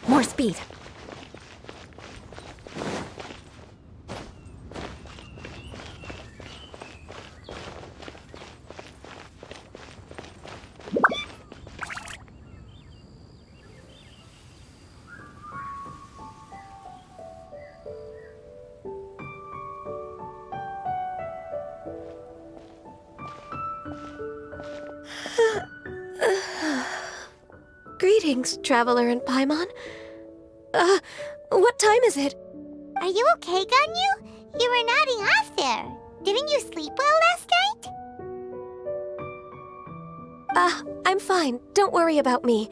More speed. Greetings, Traveler in Paimon. What time is it? Are you okay, Ganyu? You were nodding off there. Didn't you sleep well last night? I'm fine. Don't worry about me.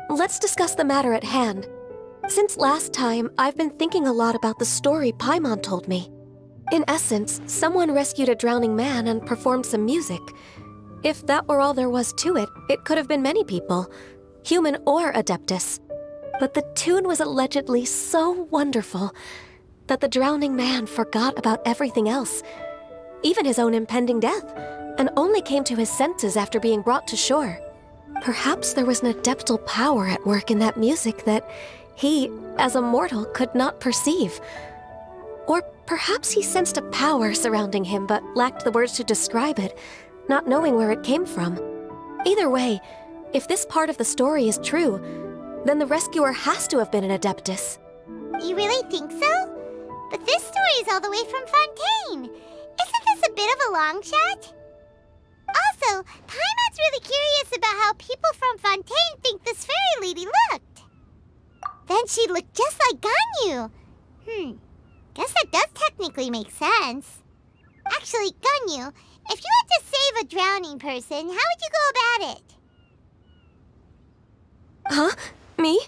Let's discuss the matter at hand. Since last time, I've been thinking a lot about the story Paimon told me. In essence, someone rescued a drowning man and performed some music. If that were all there was to it, it could have been many people, human or Adeptus. But the tune was allegedly so wonderful that the drowning man forgot about everything else, even his own impending death, and only came to his senses after being brought to shore. Perhaps there was an adeptal power at work in that music that he, as a mortal, could not perceive. Or perhaps he sensed a power surrounding him but lacked the words to describe it, not knowing where it came from. Either way, if this part of the story is true, then the rescuer has to have been an Adeptus. You really think so? But this story is all the way from Fontaine. Isn't this a bit of a long shot? Also, Paimon's really curious about how people from Fontaine think this fairy lady looked. Then she looked just like Ganyu. Guess that does technically make sense. Actually, Ganyu, if you had to save a drowning person, how would you go about it? Huh? Me?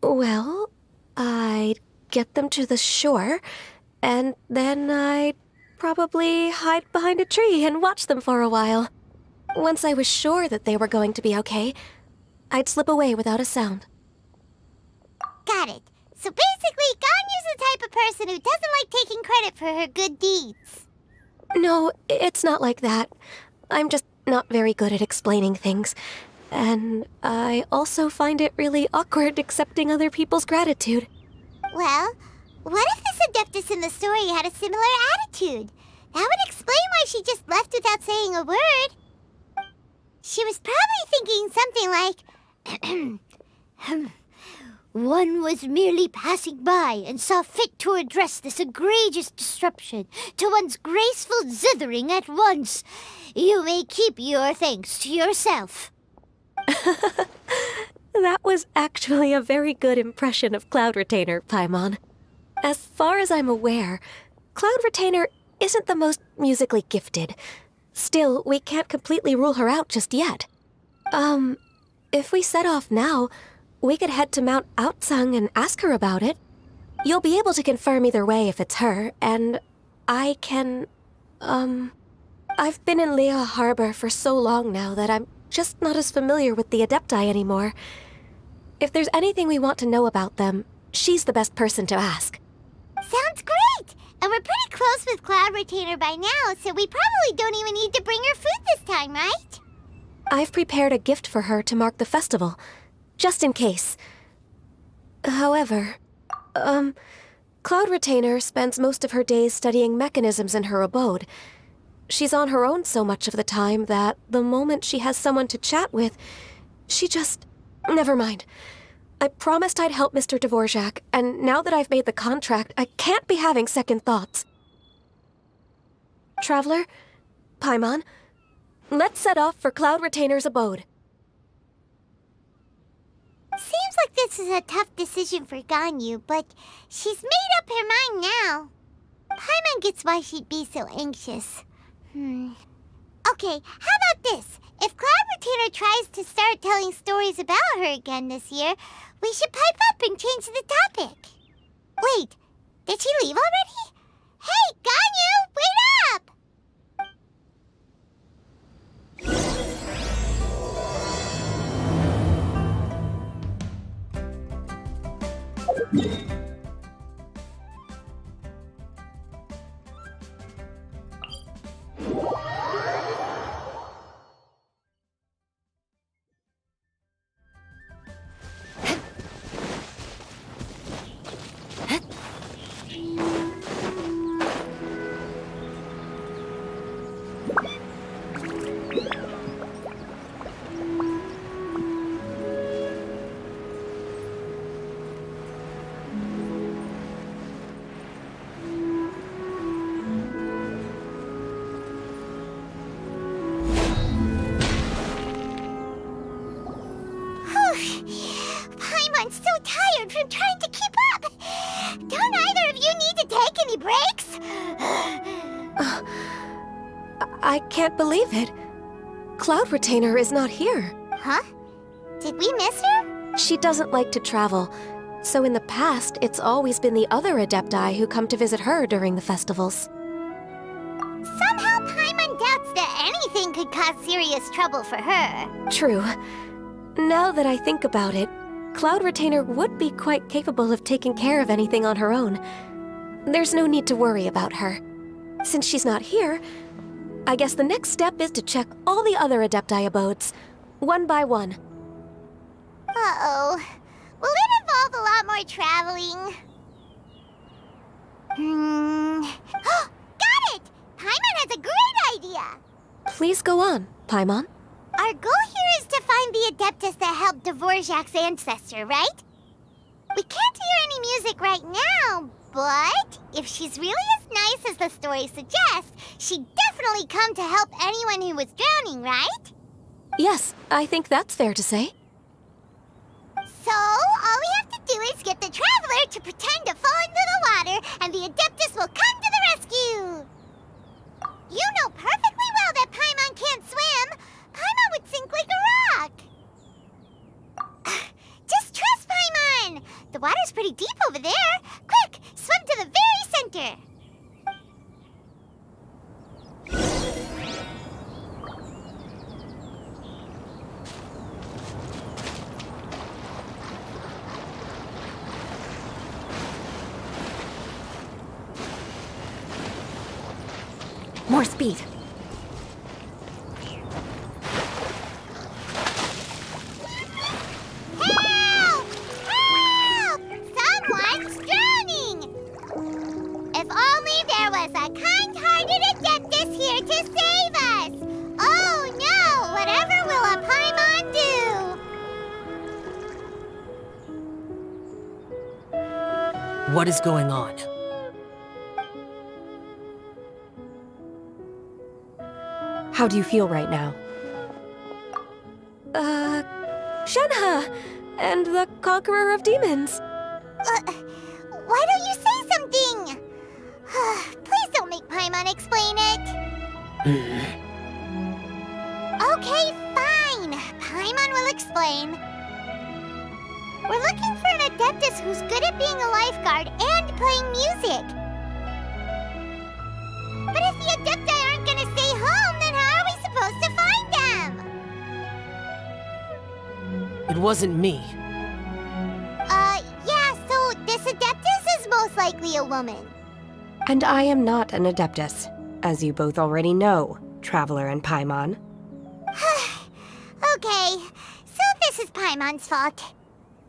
Well, I'd get them to the shore, and then I'd probably hide behind a tree and watch them for a while. Once I was sure that they were going to be okay, I'd slip away without a sound. Got it. So basically, Ganyu's the type of person who doesn't like taking credit for her good deeds. No, it's not like that. I'm just not very good at explaining things. And I also find it really awkward accepting other people's gratitude. Well, what if this Adeptus in the story had a similar attitude? That would explain why she just left without saying a word. She was probably thinking something like, One was merely passing by and saw fit to address this egregious disruption to one's graceful zithering at once. You may keep your thanks to yourself. That was actually a very good impression of Cloud Retainer, Paimon. As far as I'm aware, Cloud Retainer isn't the most musically gifted. Still, we can't completely rule her out just yet. If we set off now, we could head to Mount Outsung and ask her about it. You'll be able to confirm either way if it's her, and I can, I've been in Lea Harbor for so long now that I'm just not as familiar with the Adepti anymore. If there's anything we want to know about them, she's the best person to ask. Sounds great! And we're pretty close with Cloud Retainer by now, so we probably don't even need to bring her food this time, right? I've prepared a gift for her to mark the festival, just in case. However, Cloud Retainer spends most of her days studying mechanisms in her abode. She's on her own so much of the time that the moment she has someone to chat with, she just... Never mind. I promised I'd help Mr. Dvorak, and now that I've made the contract, I can't be having second thoughts. Traveler, Paimon, let's set off for Cloud Retainer's abode. Seems like this is a tough decision for Ganyu, but she's made up her mind now. Paimon gets why she'd be so anxious. Okay, how about this? If Cloud Retainer tries to start telling stories about her again this year, we should pipe up and change the topic. Wait, did she leave already? Hey, Ganyu, wait up! Paimon's so tired from trying to keep up. Don't either of you need to take any breaks? I can't believe it. Cloud Retainer is not here. Huh? Did we miss her? She doesn't like to travel, so in the past, it's always been the other Adepti who come to visit her during the festivals. Somehow Paimon doubts that anything could cause serious trouble for her. True. Now that I think about it, Cloud Retainer would be quite capable of taking care of anything on her own. There's no need to worry about her. Since she's not here, I guess the next step is to check all the other Adepti abodes, one by one. Uh-oh. Will it involve a lot more traveling? Got it! Paimon has a great idea! Please go on, Paimon. Our goal here is to find the Adeptus that helped Dvorak's ancestor, right? We can't hear any music right now, but if she's really as nice as the story suggests, she'd definitely come to help anyone who was drowning, right? Yes, I think that's fair to say. So, all we have to do is get the Traveler to pretend to fall into the water, and the Adeptus will come to the rescue! You know perfectly well that Paimon can't swim! Paimon would sink like a rock! Just trust Paimon! The water's pretty deep over there! Quick, swim to the very center! More speed. Help! Help! Someone's drowning! If only there was a kind-hearted Adeptus here to save us! Oh no! Whatever will a Paimon do? What is going on? How do you feel right now? Shenhe! And the Conqueror of Demons! Why don't you say something? Please don't make Paimon explain it. Okay, fine. Paimon will explain. We're looking for an Adeptus who's good at being a lifeguard and playing music. But if the Adepti aren't gonna stay home, then how are we supposed to find them? It wasn't me. Yeah, so this Adeptus is most likely a woman. And I am not an Adeptus, as you both already know, Traveler and Paimon. Okay, so this is Paimon's fault.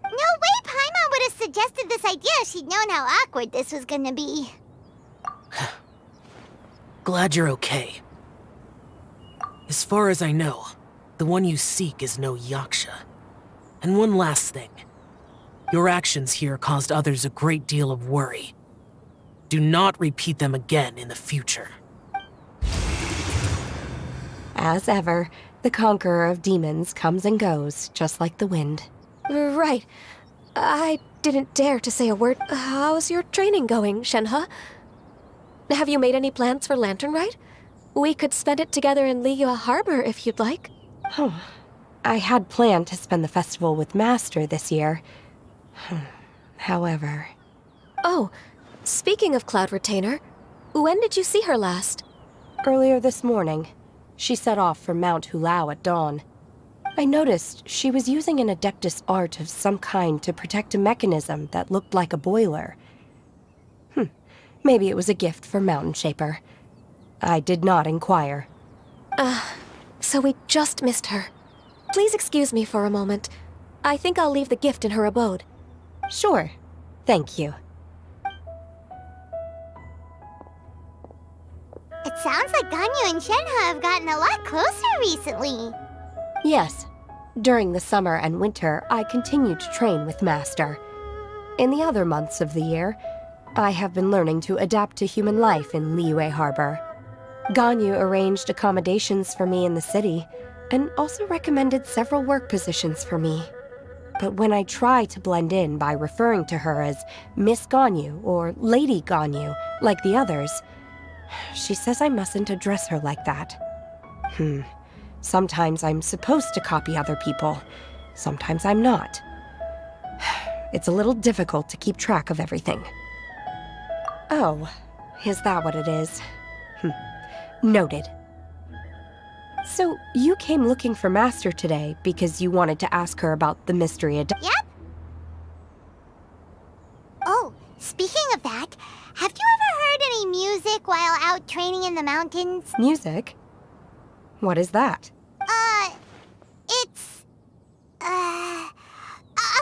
No way Paimon would have suggested this idea if she'd known how awkward this was gonna be. Glad you're okay. As far as I know, the one you seek is no Yaksha. And one last thing. Your actions here caused others a great deal of worry. Do not repeat them again in the future. As ever, the conqueror of demons comes and goes, just like the wind. Right. I didn't dare to say a word. How's your training going, Shenhe? Have you made any plans for Lantern Rite? We could spend it together in Liyue Harbor if you'd like. Oh, I had planned to spend the festival with Master this year. However... Oh, speaking of Cloud Retainer, when did you see her last? Earlier this morning, she set off for Mount Hulao at dawn. I noticed she was using an Adeptus art of some kind to protect a mechanism that looked like a boiler. Maybe it was a gift for Mountain Shaper. I did not inquire. So we just missed her. Please excuse me for a moment. I think I'll leave the gift in her abode. Sure. Thank you. It sounds like Ganyu and Shenhe have gotten a lot closer recently. Yes. During the summer and winter, I continued to train with Master. In the other months of the year, I have been learning to adapt to human life in Liyue Harbor. Ganyu arranged accommodations for me in the city, and also recommended several work positions for me. But when I try to blend in by referring to her as Miss Ganyu or Lady Ganyu, like the others, she says I mustn't address her like that. Sometimes I'm supposed to copy other people. Sometimes I'm not. It's a little difficult to keep track of everything. Oh, is that what it is? Noted. So, you came looking for Master today because you wanted to ask her about the mystery Yep. Oh, speaking of that, have you ever heard any music while out training in the mountains? Music? What is that? It's, a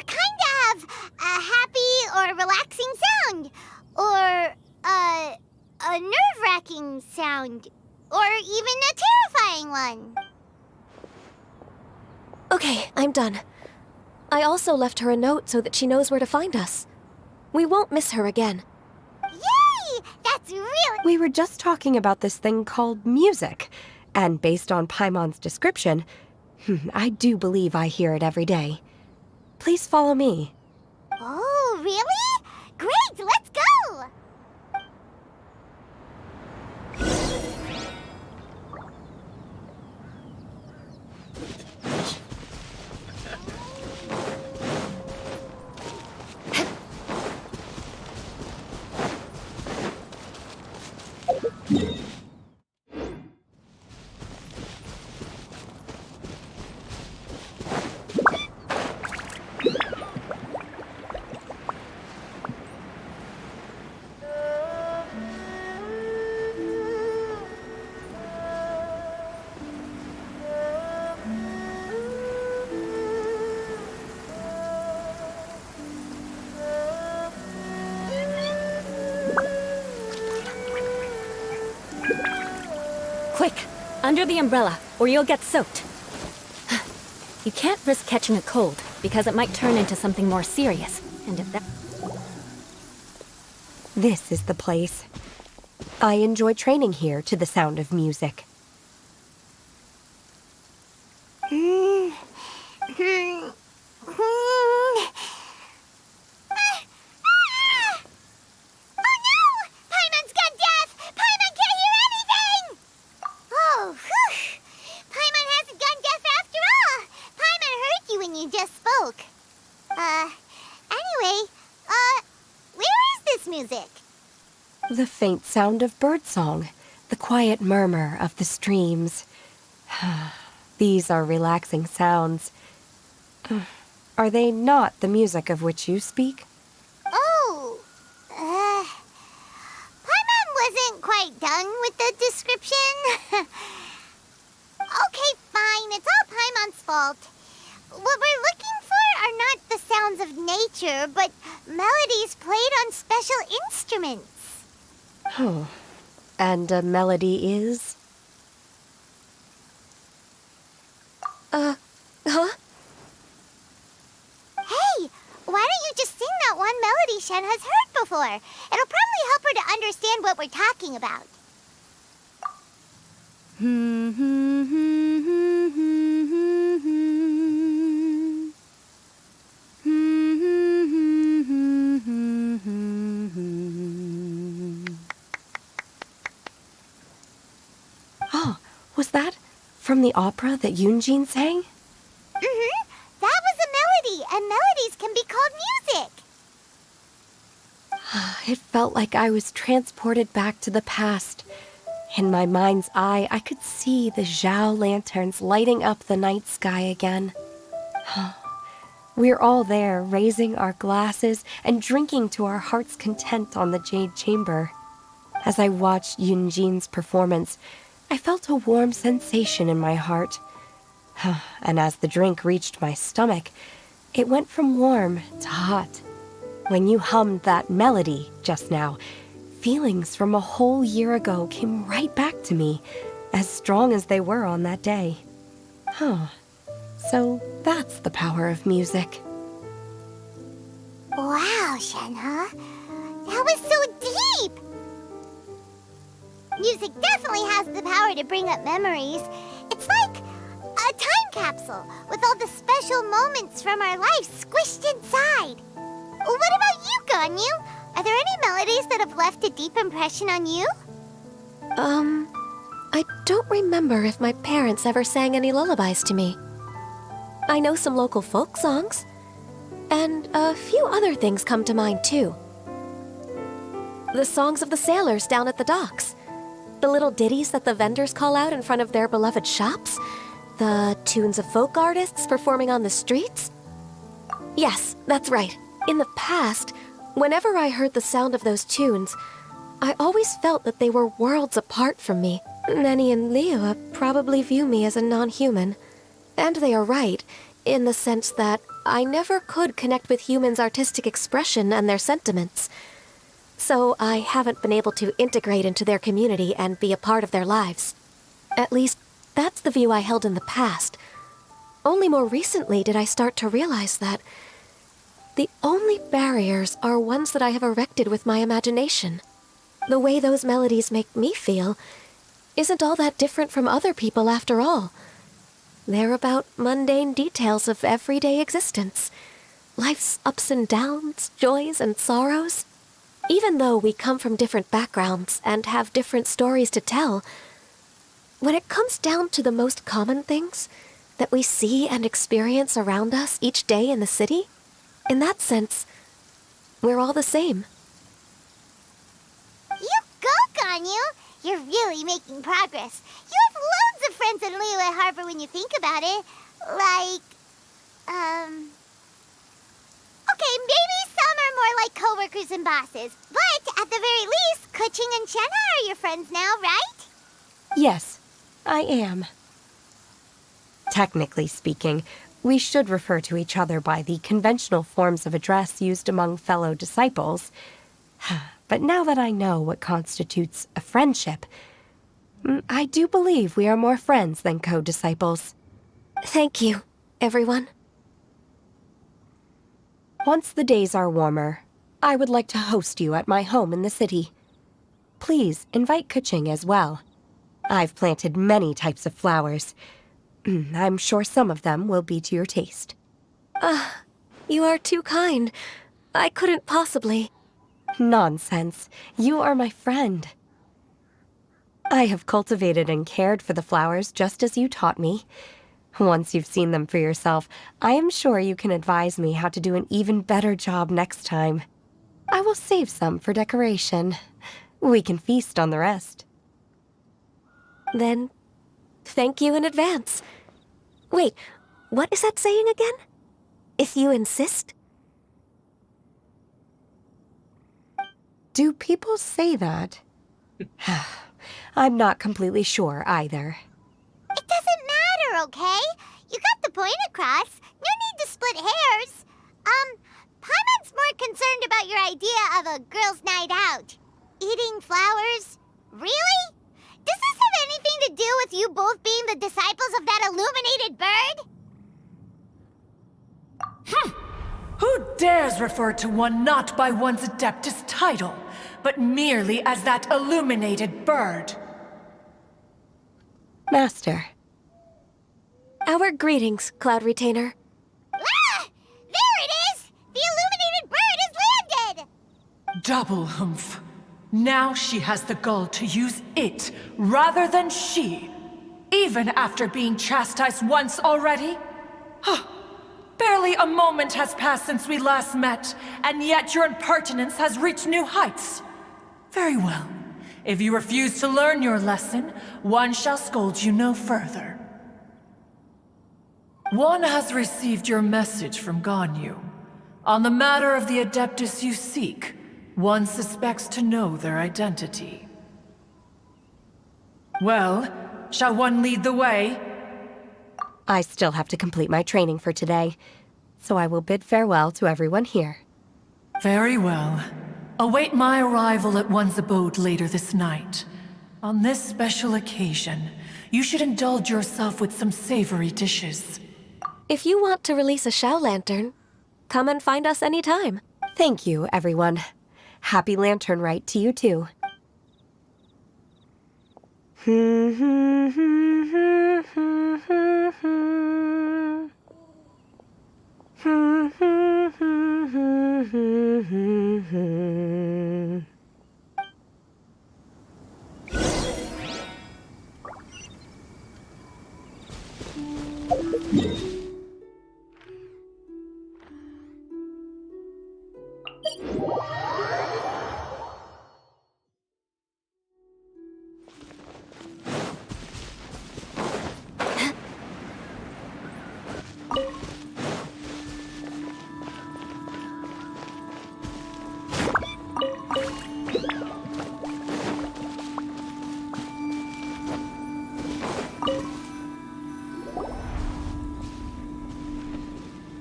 kind of a happy or relaxing sound. Or, a nerve-wracking sound. Or even a terrifying one. Okay, I'm done. I also left her a note so that she knows where to find us. We won't miss her again. Yay! That's really... We were just talking about this thing called music, and based on Paimon's description, I do believe I hear it every day. Please follow me. Oh, really? Great, let's go! Quick! Under the umbrella, or you'll get soaked. You can't risk catching a cold, because it might turn into something more serious. And if that... This is the place. I enjoy training here to the sound of music. Oh no! Paimon's got death! Paimon can't hear anything! Oh, whew! Paimon hasn't gone deaf after all! Paimon heard you when you just spoke. Anyway, where is this music? The faint sound of birdsong, the quiet murmur of the streams. These are relaxing sounds. Are they not the music of which you speak? Oh, Paimon wasn't quite done with the description. Okay, fine, it's all Paimon's fault. What we're looking for are not the sounds of nature, but melodies played on special instruments. Oh, and a melody is? Hey, Why don't you just sing that one melody Shen has heard before? It'll probably help her to understand what we're talking about. Oh, was that from the opera that Yunjin sang? Mm-hmm. That was a melody, and melodies can be called music. It felt like I was transported back to the past. In my mind's eye, I could see the Zhao lanterns lighting up the night sky again. We're all there, raising our glasses and drinking to our heart's content on the Jade Chamber. As I watched Yunjin's performance, I felt a warm sensation in my heart. And as the drink reached my stomach, it went from warm to hot. When you hummed that melody just now, feelings from a whole year ago came right back to me, as strong as they were on that day. So that's the power of music. Wow, Shenhe. That was so deep! Music definitely has the power to bring up memories. It's like a time capsule with all the special moments from our lives squished inside. What about you, Ganyu? Are there any melodies that have left a deep impression on you? I don't remember if my parents ever sang any lullabies to me. I know some local folk songs, and a few other things come to mind too. The songs of the sailors down at the docks, the little ditties that the vendors call out in front of their beloved shops, the tunes of folk artists performing on the streets. Yes, that's right. In the past, whenever I heard the sound of those tunes, I always felt that they were worlds apart from me. Nenny and Leah probably view me as a non-human. And they are right, in the sense that I never could connect with humans' artistic expression and their sentiments. So I haven't been able to integrate into their community and be a part of their lives. At least, that's the view I held in the past. Only more recently did I start to realize that the only barriers are ones that I have erected with my imagination. The way those melodies make me feel isn't all that different from other people after all. They're about mundane details of everyday existence. Life's ups and downs, joys and sorrows. Even though we come from different backgrounds and have different stories to tell, when it comes down to the most common things that we see and experience around us each day in the city, in that sense, we're all the same. You go, Ganyu! You're really making progress. You have loads of friends in Liyue Harbor when you think about it. Like, okay, maybe some are more like coworkers and bosses. But at the very least, Kuching and Shenhe are your friends now, right? Yes, I am. Technically speaking, we should refer to each other by the conventional forms of address used among fellow disciples. But now that I know what constitutes a friendship, I do believe we are more friends than co-disciples. Thank you, everyone. Once the days are warmer, I would like to host you at my home in the city. Please invite Kuching as well. I've planted many types of flowers. I'm sure some of them will be to your taste. You are too kind. I couldn't possibly. Nonsense. You are my friend. I have cultivated and cared for the flowers just as you taught me. Once you've seen them for yourself, I am sure you can advise me how to do an even better job next time. I will save some for decoration. We can feast on the rest. Then, thank you in advance. Wait, what is that saying again? If you insist? Do people say that? I'm not completely sure either. It doesn't matter, okay? You got the point across. No need to split hairs. Paimon's more concerned about your idea of a girls' night out. Eating flowers? Really? Does this have anything to do with you both being the disciples of that illuminated bird? Who dares refer to one not by one's Adeptus title, but merely as that illuminated bird? Master. Our greetings, Cloud Retainer. Ah! There it is! The illuminated bird has landed! Double humph. Now she has the gall to use it rather than she, even after being chastised once already? Huh. Barely a moment has passed since we last met, and yet your impertinence has reached new heights. Very well. If you refuse to learn your lesson, one shall scold you no further. One has received your message from Ganyu. On the matter of the Adeptus you seek, one suspects to know their identity. Well, shall one lead the way? I still have to complete my training for today, so I will bid farewell to everyone here. Very well. Await my arrival at one's abode later this night. On this special occasion, you should indulge yourself with some savory dishes. If you want to release a Shao Lantern, come and find us anytime. Thank you, everyone. Happy Lantern Rite to you too.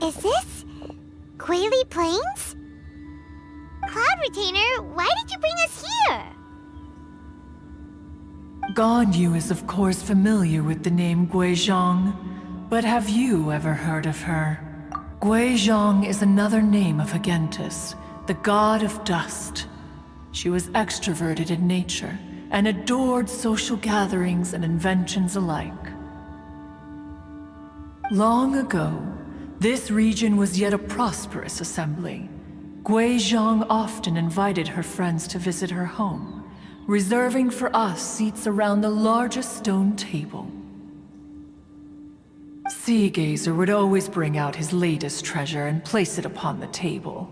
Is this Quaily Plains? Cloud Retainer, why did you bring us here? Ganyu is of course familiar with the name Guizhong, but have you ever heard of her? Guizhong is another name of Agentis, the god of dust. She was extroverted in nature and adored social gatherings and inventions alike. Long ago, this region was yet a prosperous assembly. Guizhong often invited her friends to visit her home, reserving for us seats around the largest stone table. Sea Gazer would always bring out his latest treasure and place it upon the table.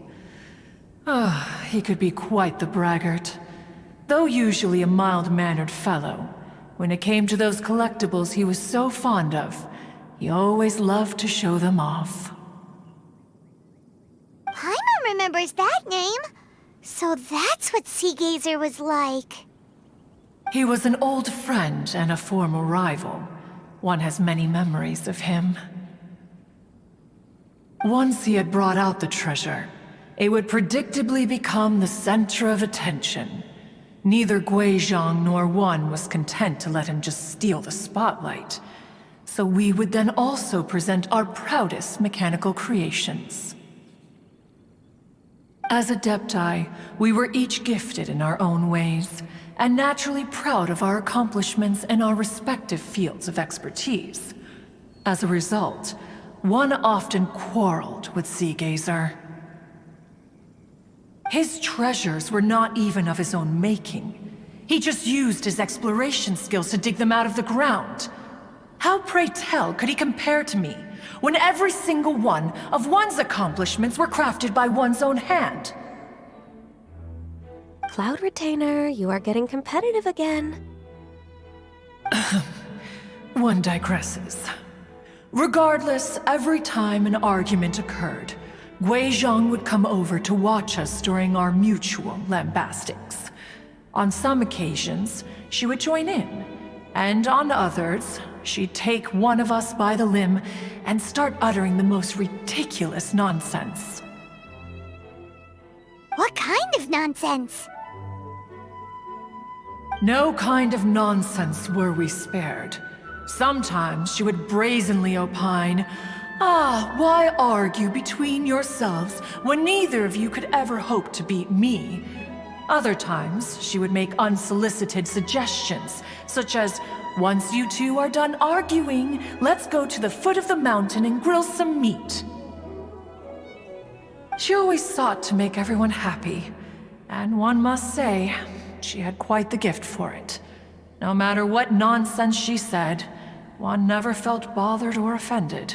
He could be quite the braggart. Though usually a mild-mannered fellow, when it came to those collectibles he was so fond of, he always loved to show them off. Paimon remembers that name. So that's what Sea Gazer was like. He was an old friend and a former rival. One has many memories of him. Once he had brought out the treasure, it would predictably become the center of attention. Neither Guizhong nor one was content to let him just steal the spotlight. So we would then also present our proudest mechanical creations. As Adepti, we were each gifted in our own ways, and naturally proud of our accomplishments in our respective fields of expertise. As a result, one often quarreled with Sea Gazer. His treasures were not even of his own making. He just used his exploration skills to dig them out of the ground. How, pray tell, could he compare to me, when every single one of one's accomplishments were crafted by one's own hand? Cloud Retainer, you are getting competitive again. One digresses. Regardless, every time an argument occurred, Guizhong would come over to watch us during our mutual lambastics. On some occasions, she would join in, and on others, she'd take one of us by the limb and start uttering the most ridiculous nonsense. What kind of nonsense? No kind of nonsense were we spared. Sometimes she would brazenly opine, Ah, why argue between yourselves when neither of you could ever hope to beat me? Other times, she would make unsolicited suggestions, such as, once you two are done arguing, let's go to the foot of the mountain and grill some meat. She always sought to make everyone happy, and one must say, she had quite the gift for it. No matter what nonsense she said, one never felt bothered or offended.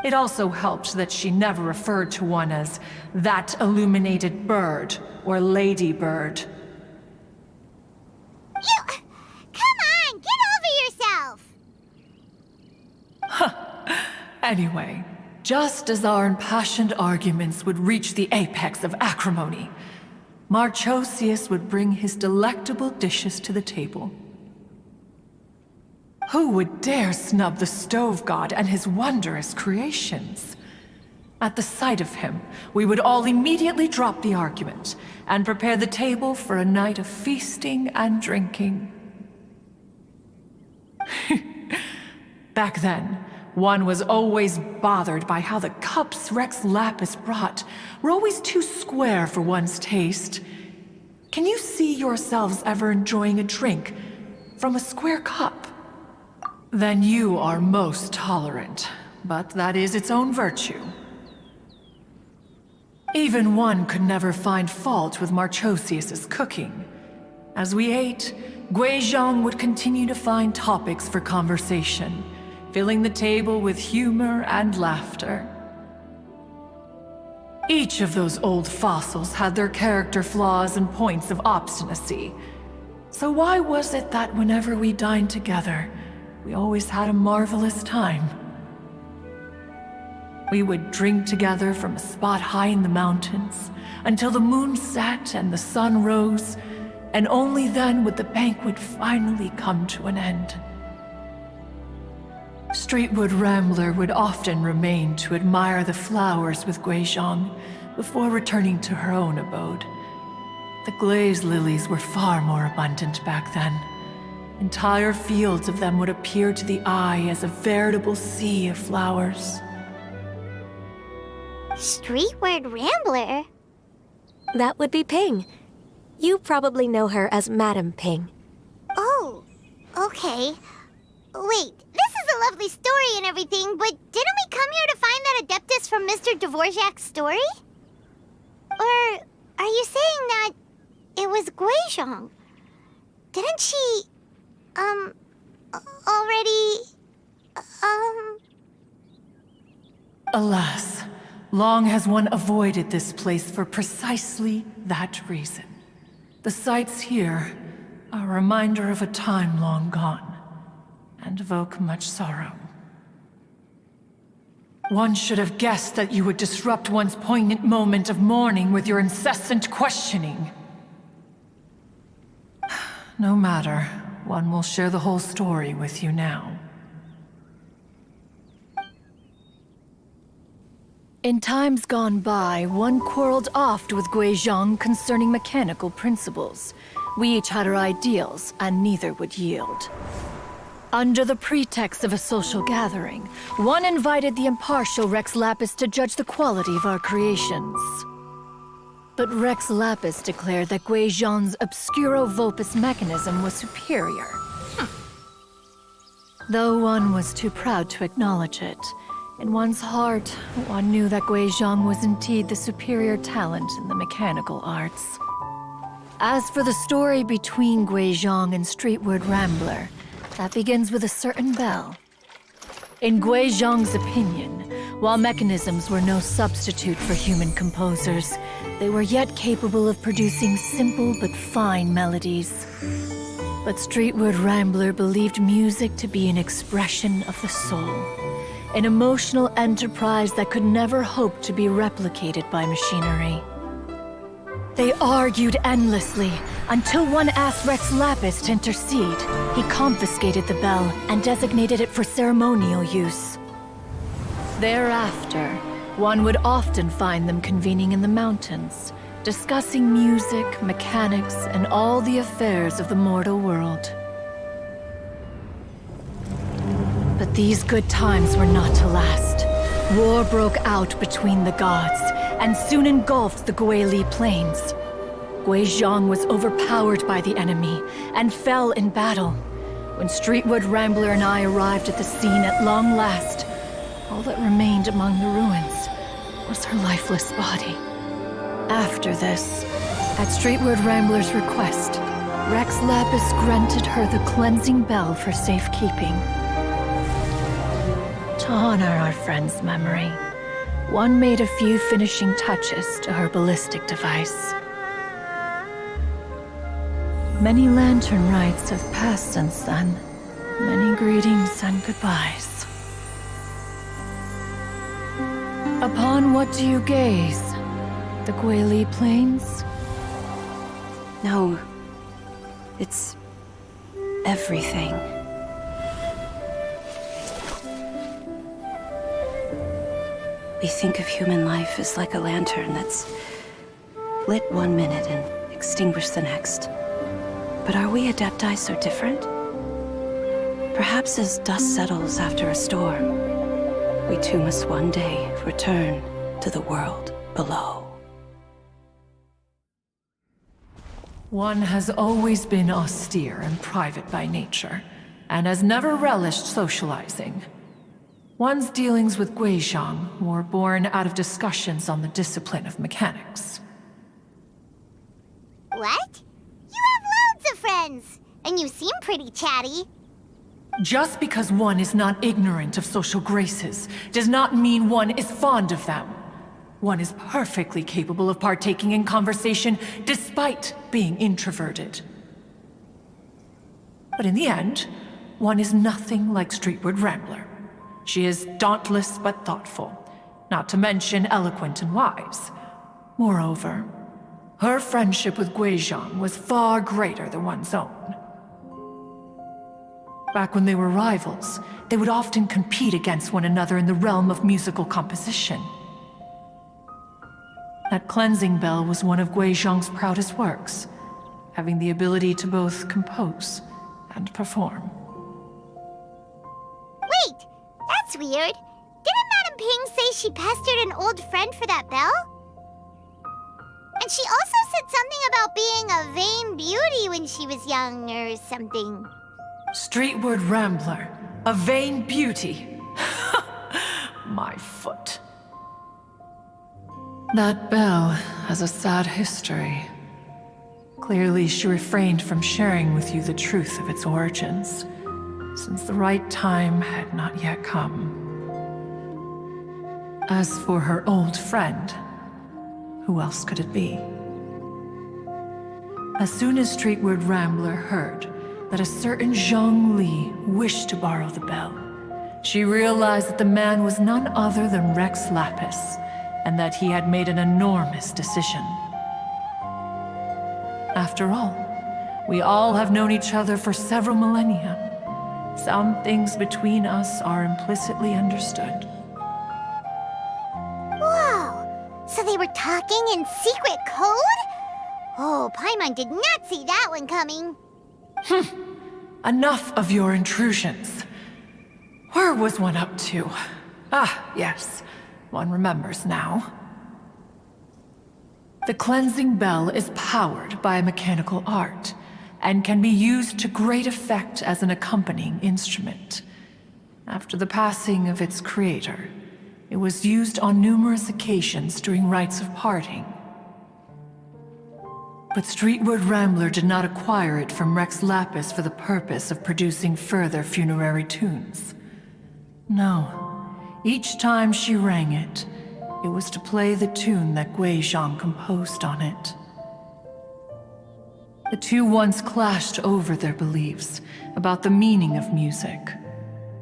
It also helped that she never referred to one as that illuminated bird or ladybird. Come on, get over yourself! Anyway, just as our impassioned arguments would reach the apex of acrimony, Marchosius would bring his delectable dishes to the table. Who would dare snub the stove god and his wondrous creations? At the sight of him, we would all immediately drop the argument and prepare the table for a night of feasting and drinking. Back then, one was always bothered by how the cups Rex Lapis brought were always too square for one's taste. Can you see yourselves ever enjoying a drink from a square cup? Then you are most tolerant, but that is its own virtue. Even one could never find fault with Marchosius's cooking. As we ate, Guizhong would continue to find topics for conversation, filling the table with humor and laughter. Each of those old fossils had their character flaws and points of obstinacy. So why was it that whenever we dined together, we always had a marvelous time? We would drink together from a spot high in the mountains until the moon set and the sun rose, and only then would the banquet finally come to an end. Streetwood Rambler would often remain to admire the flowers with Guizhong before returning to her own abode. The glaze lilies were far more abundant back then. Entire fields of them would appear to the eye as a veritable sea of flowers. Streetward Rambler? That would be Ping. You probably know her as Madam Ping. Oh, okay. Wait, this is a lovely story and everything, but didn't we come here to find that Adeptus from Mr. Dvorak's story? Or are you saying that it was Guizhong? Didn't she, already, Alas, long has one avoided this place for precisely that reason. The sights here are a reminder of a time long gone, and evoke much sorrow. One should have guessed that you would disrupt one's poignant moment of mourning with your incessant questioning. No matter, one will share the whole story with you now. In times gone by, one quarreled oft with Guizhong concerning mechanical principles. We each had our ideals, and neither would yield. Under the pretext of a social gathering, one invited the impartial Rex Lapis to judge the quality of our creations. But Rex Lapis declared that Guizhong's obscuro vulpus mechanism was superior. Though one was too proud to acknowledge it, in one's heart, one knew that Guizhong was indeed the superior talent in the mechanical arts. As for the story between Guizhong and Streetward Rambler, that begins with a certain bell. In Guizhong's opinion, while mechanisms were no substitute for human composers, they were yet capable of producing simple but fine melodies. But Streetward Rambler believed music to be an expression of the soul, an emotional enterprise that could never hope to be replicated by machinery. They argued endlessly, until one asked Rex Lapis to intercede. He confiscated the bell and designated it for ceremonial use. Thereafter, one would often find them convening in the mountains, discussing music, mechanics, and all the affairs of the mortal world. But These good times were not to last. War broke out between the gods, and soon engulfed the Guili Plains. Guizhong was overpowered by the enemy, and fell in battle. When Streetwood Rambler and I arrived at the scene at long last, all that remained among the ruins was her lifeless body. After this, at Streetwood Rambler's request, Rex Lapis granted her the cleansing bell for safekeeping. To honor our friend's memory, one made a few finishing touches to her ballistic device. Many lantern rites have passed since then. Many greetings and goodbyes. Upon what do you gaze? The Guili Plains? No. It's everything. We think of human life as like a lantern that's lit one minute and extinguished the next. But are we Adepti so different? Perhaps as dust settles after a storm, we too must one day return to the world below. One has always been austere and private by nature, and has never relished socializing. One's dealings with Guizhong were born out of discussions on the discipline of mechanics. What? You have loads of friends, and you seem pretty chatty. Just because one is not ignorant of social graces does not mean one is fond of them. One is perfectly capable of partaking in conversation despite being introverted. But in the end, one is nothing like Streetwood Rambler. She is dauntless but thoughtful, not to mention eloquent and wise. Moreover, her friendship with Guizhong was far greater than one's own. Back when they were rivals, they would often compete against one another in the realm of musical composition. That cleansing bell was one of Guizhong's proudest works, having the ability to both compose and perform. Wait, that's weird. Didn't Madame Ping say she pestered an old friend for that bell? And she also said something about being a vain beauty when she was young or something. Streetwood Rambler, a vain beauty. My foot. That bell has a sad history. Clearly, she refrained from sharing with you the truth of its origins, since the right time had not yet come. As for her old friend, who else could it be? As soon as Streetwood Rambler heard that a certain Zhang Li wished to borrow the bell, she realized that the man was none other than Rex Lapis, and that he had made an enormous decision. After all, we all have known each other for several millennia. Some things between us are implicitly understood. Whoa! So they were talking in secret code? Oh, Paimon did not see that one coming. Enough of your intrusions. Where was one up to? Ah, yes. One remembers now. The cleansing bell is powered by a mechanical art, and can be used to great effect as an accompanying instrument. After the passing of its creator, it was used on numerous occasions during rites of parting. But Streetwood Rambler did not acquire it from Rex Lapis for the purpose of producing further funerary tunes. No. Each time she rang it, it was to play the tune that Guizhong composed on it. The two once clashed over their beliefs about the meaning of music.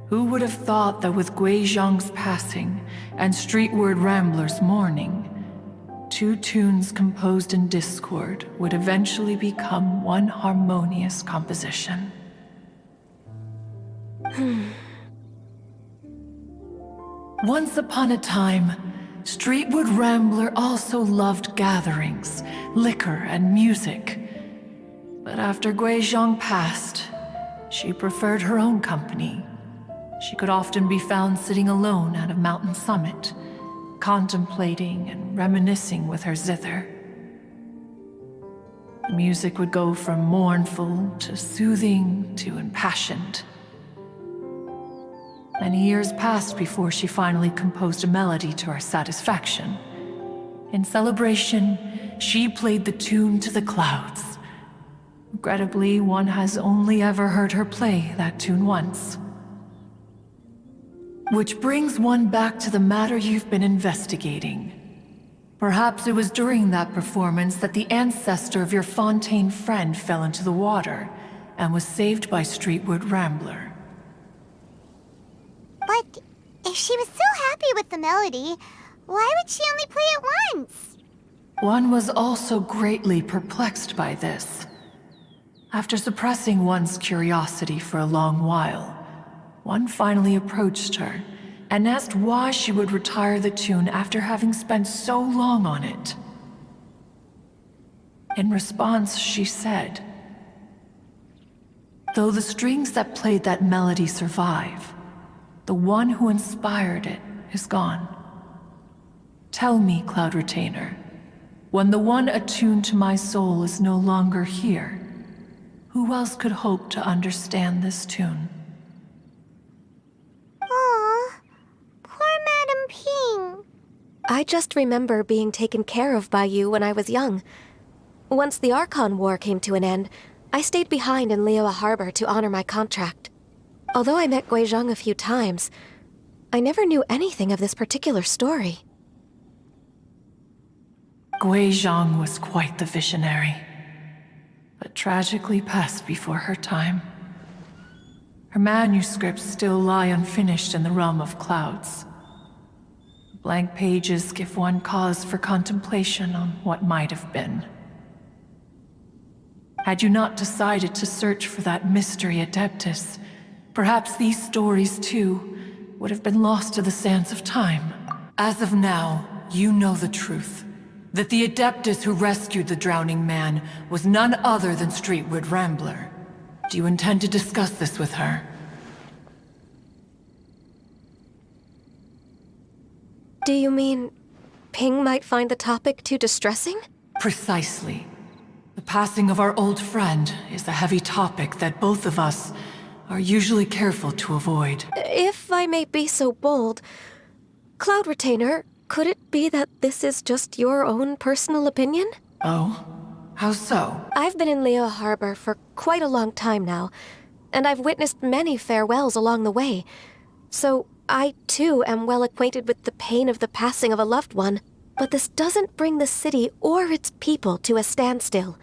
Who would have thought that with Guizhong's passing and Streetwood Rambler's mourning, two tunes composed in discord would eventually become one harmonious composition? Once upon a time, Streetwood Rambler also loved gatherings, liquor, and music. But after Guizhong passed, she preferred her own company, She could often be found sitting alone at a mountain summit, contemplating and reminiscing with her zither. The music would go from mournful to soothing to impassioned. Many years passed before she finally composed a melody to her satisfaction. In celebration, she played the tune to the clouds. Regrettably, one has only ever heard her play that tune once. Which brings one back to the matter you've been investigating. Perhaps it was during that performance that the ancestor of your Fontaine friend fell into the water and was saved by Streetwood Rambler. But if she was so happy with the melody, why would she only play it once? One was also greatly perplexed by this. After suppressing one's curiosity for a long while, one finally approached her and asked why she would retire the tune after having spent so long on it. In response, she said, "Though the strings that played that melody survive, the one who inspired it is gone. Tell me, Cloud Retainer, when the one attuned to my soul is no longer here, who else could hope to understand this tune?" Aw, poor Madam Ping. I just remember being taken care of by you when I was young. Once the Archon War came to an end, I stayed behind in Liyue Harbor to honor my contract. Although I met Guizhong a few times, I never knew anything of this particular story. Guizhong was quite the visionary, but tragically passed before her time. Her manuscripts still lie unfinished in the realm of clouds. Blank pages give one cause for contemplation on what might have been. Had you not decided to search for that mystery Adeptus, perhaps these stories, too, would have been lost to the sands of time. As of now, you know the truth. That the Adeptus who rescued the drowning man was none other than Streetwood Rambler. Do you intend to discuss this with her? Do you mean Ping might find the topic too distressing? Precisely. The passing of our old friend is a heavy topic that both of us are usually careful to avoid. If I may be so bold, Cloud Retainer, could it be that this is just your own personal opinion? Oh? How so? I've been in Liyue Harbor for quite a long time now, and I've witnessed many farewells along the way. So I, too, am well acquainted with the pain of the passing of a loved one. But this doesn't bring the city or its people to a standstill.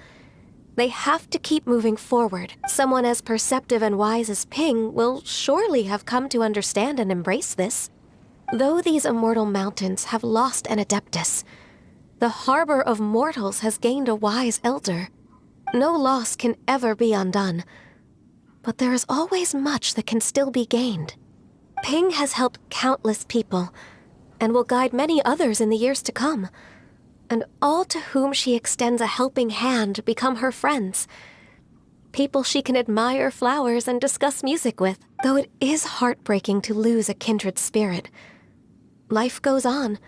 They have to keep moving forward. Someone as perceptive and wise as Ping will surely have come to understand and embrace this. Though these immortal mountains have lost an Adeptus, the harbor of mortals has gained a wise elder. No loss can ever be undone, but there is always much that can still be gained. Ping has helped countless people, and will guide many others in the years to come. And all to whom she extends a helping hand become her friends. People she can admire flowers and discuss music with. Though it is heartbreaking to lose a kindred spirit, life goes on,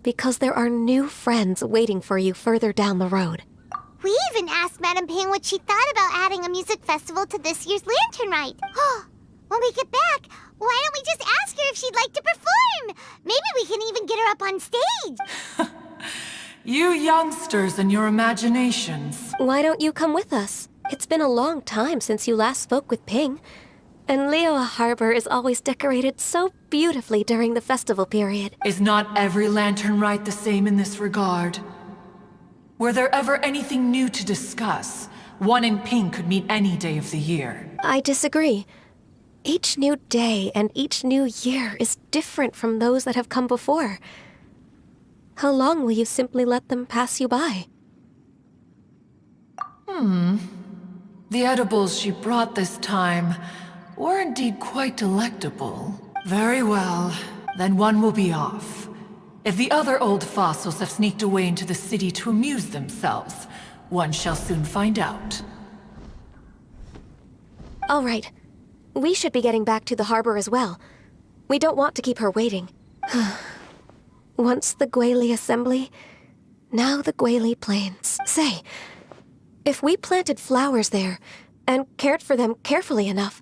because there are new friends waiting for you further down the road. We even asked Madam Ping what she thought about adding a music festival to this year's Lantern Rite. When we get back, why don't we just ask her if she'd like to perform? Maybe we can even get her up on stage. You youngsters and your imaginations. Why don't you come with us? It's been a long time since you last spoke with Ping, and Liyue Harbor is always decorated so beautifully during the festival period. Is not every Lantern Rite the same in this regard? Were there ever anything new to discuss? One and Ping could meet any day of the year. I disagree. Each new day and each new year is different from those that have come before. How long will you simply let them pass you by? The edibles she brought this time were indeed quite delectable. Very well, then one will be off. If the other old fossils have sneaked away into the city to amuse themselves, one shall soon find out. All right. We should be getting back to the harbor as well. We don't want to keep her waiting. Once the Guili Assembly, now the Guili Plains. Say, if we planted flowers there and cared for them carefully enough,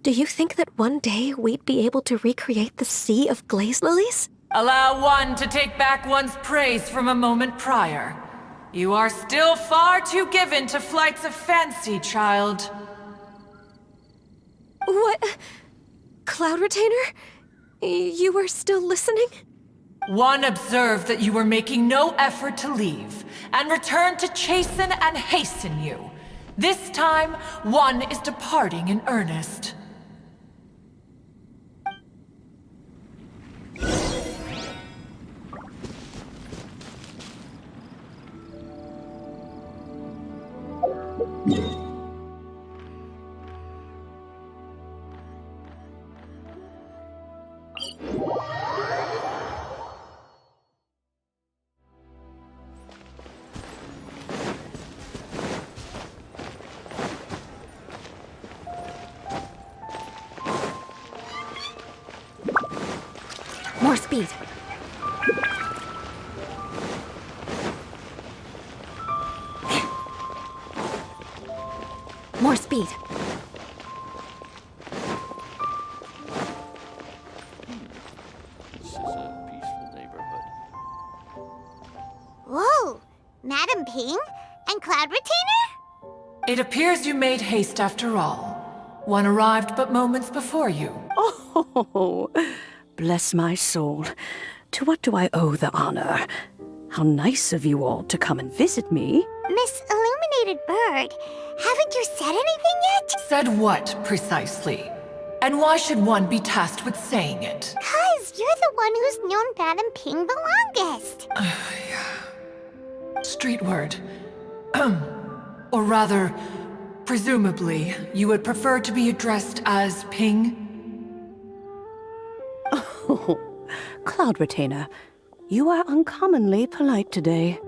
do you think that one day we'd be able to recreate the sea of glaze lilies? Allow one to take back one's praise from a moment prior. You are still far too given to flights of fancy, child. What? Cloud Retainer? You were still listening? One observed that you were making no effort to leave, and returned to chasten and hasten you. This time, one is departing in earnest. More speed. More speed. This is a peaceful neighborhood. Whoa! Madam Ping? And Cloud Retainer? It appears you made haste after all. One arrived but moments before you. Oh, bless my soul. To what do I owe the honor? How nice of you all to come and visit me. Miss Illuminated Bird, haven't you said anything yet? Said what, precisely? And why should one be tasked with saying it? 'Cause you're the one who's known Madam Ping the longest. Street word. Or rather, presumably, you would prefer to be addressed as Ping? Oh, Cloud Retainer, you are uncommonly polite today.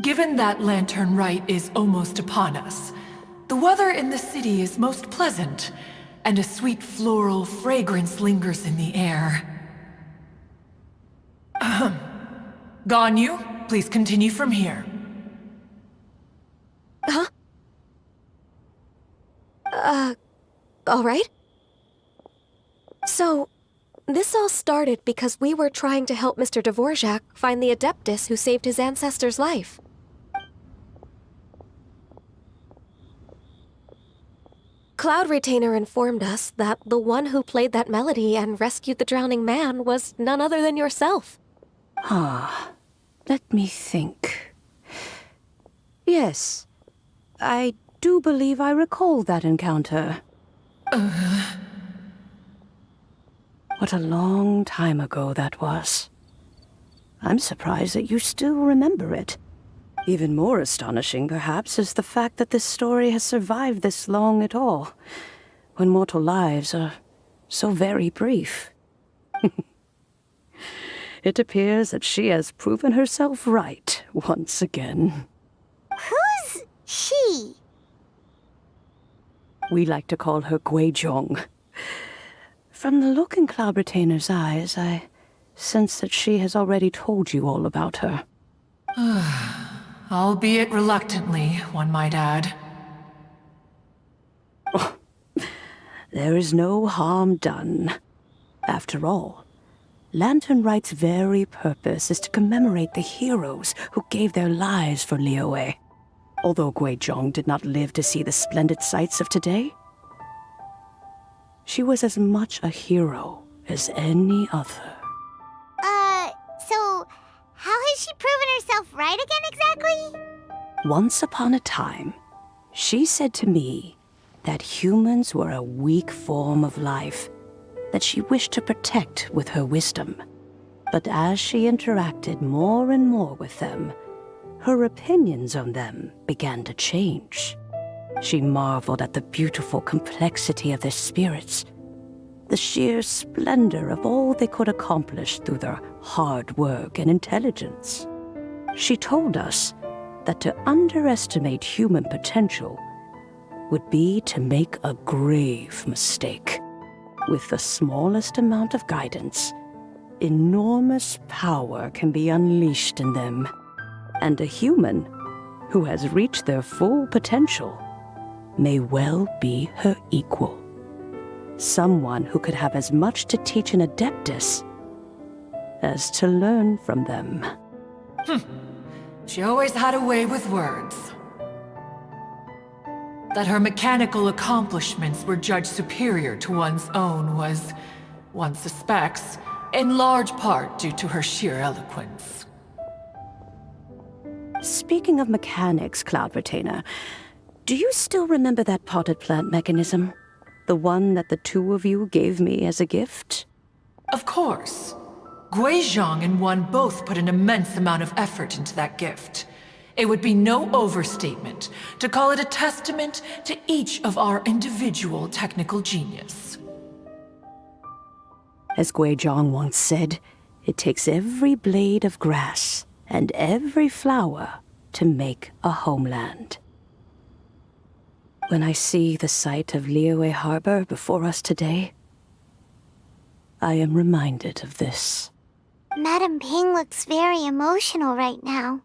Given that Lantern Rite is almost upon us, the weather in the city is most pleasant, and a sweet floral fragrance lingers in the air. Ganyu, please continue from here. Huh? All right. So, this all started because we were trying to help Mr. Dvorak find the Adeptus who saved his ancestor's life. Cloud Retainer informed us that the one who played that melody and rescued the drowning man was none other than yourself. Let me think. Yes, I do believe I recall that encounter. What a long time ago that was. I'm surprised that you still remember it. Even more astonishing, perhaps, is the fact that this story has survived this long at all, when mortal lives are so very brief. It appears that she has proven herself right once again. Who's she? We like to call her Guizhong. From the look in Cloud Retainer's eyes, I sense that she has already told you all about her. Albeit reluctantly, one might add. There is no harm done. After all, Lantern Rite's very purpose is to commemorate the heroes who gave their lives for Liyue. Although Guizhong did not live to see the splendid sights of today, she was as much a hero as any other. So how has she proven herself right again exactly? Once upon a time, she said to me that humans were a weak form of life that she wished to protect with her wisdom. But as she interacted more and more with them, her opinions on them began to change. She marveled at the beautiful complexity of their spirits, the sheer splendor of all they could accomplish through their hard work and intelligence. She told us that to underestimate human potential would be to make a grave mistake. With the smallest amount of guidance, enormous power can be unleashed in them. And a human who has reached their full potential may well be her equal. Someone who could have as much to teach an adeptus as to learn from them. She always had a way with words. That her mechanical accomplishments were judged superior to one's own was, one suspects, in large part due to her sheer eloquence. Speaking of mechanics, Cloud Retainer, do you still remember that potted plant mechanism? The one that the two of you gave me as a gift? Of course. Guizhong and One both put an immense amount of effort into that gift. It would be no overstatement to call it a testament to each of our individual technical genius. As Guizhong once said, it takes every blade of grass and every flower to make a homeland. When I see the sight of Liyue Harbor before us today, I am reminded of this. Madam Ping looks very emotional right now.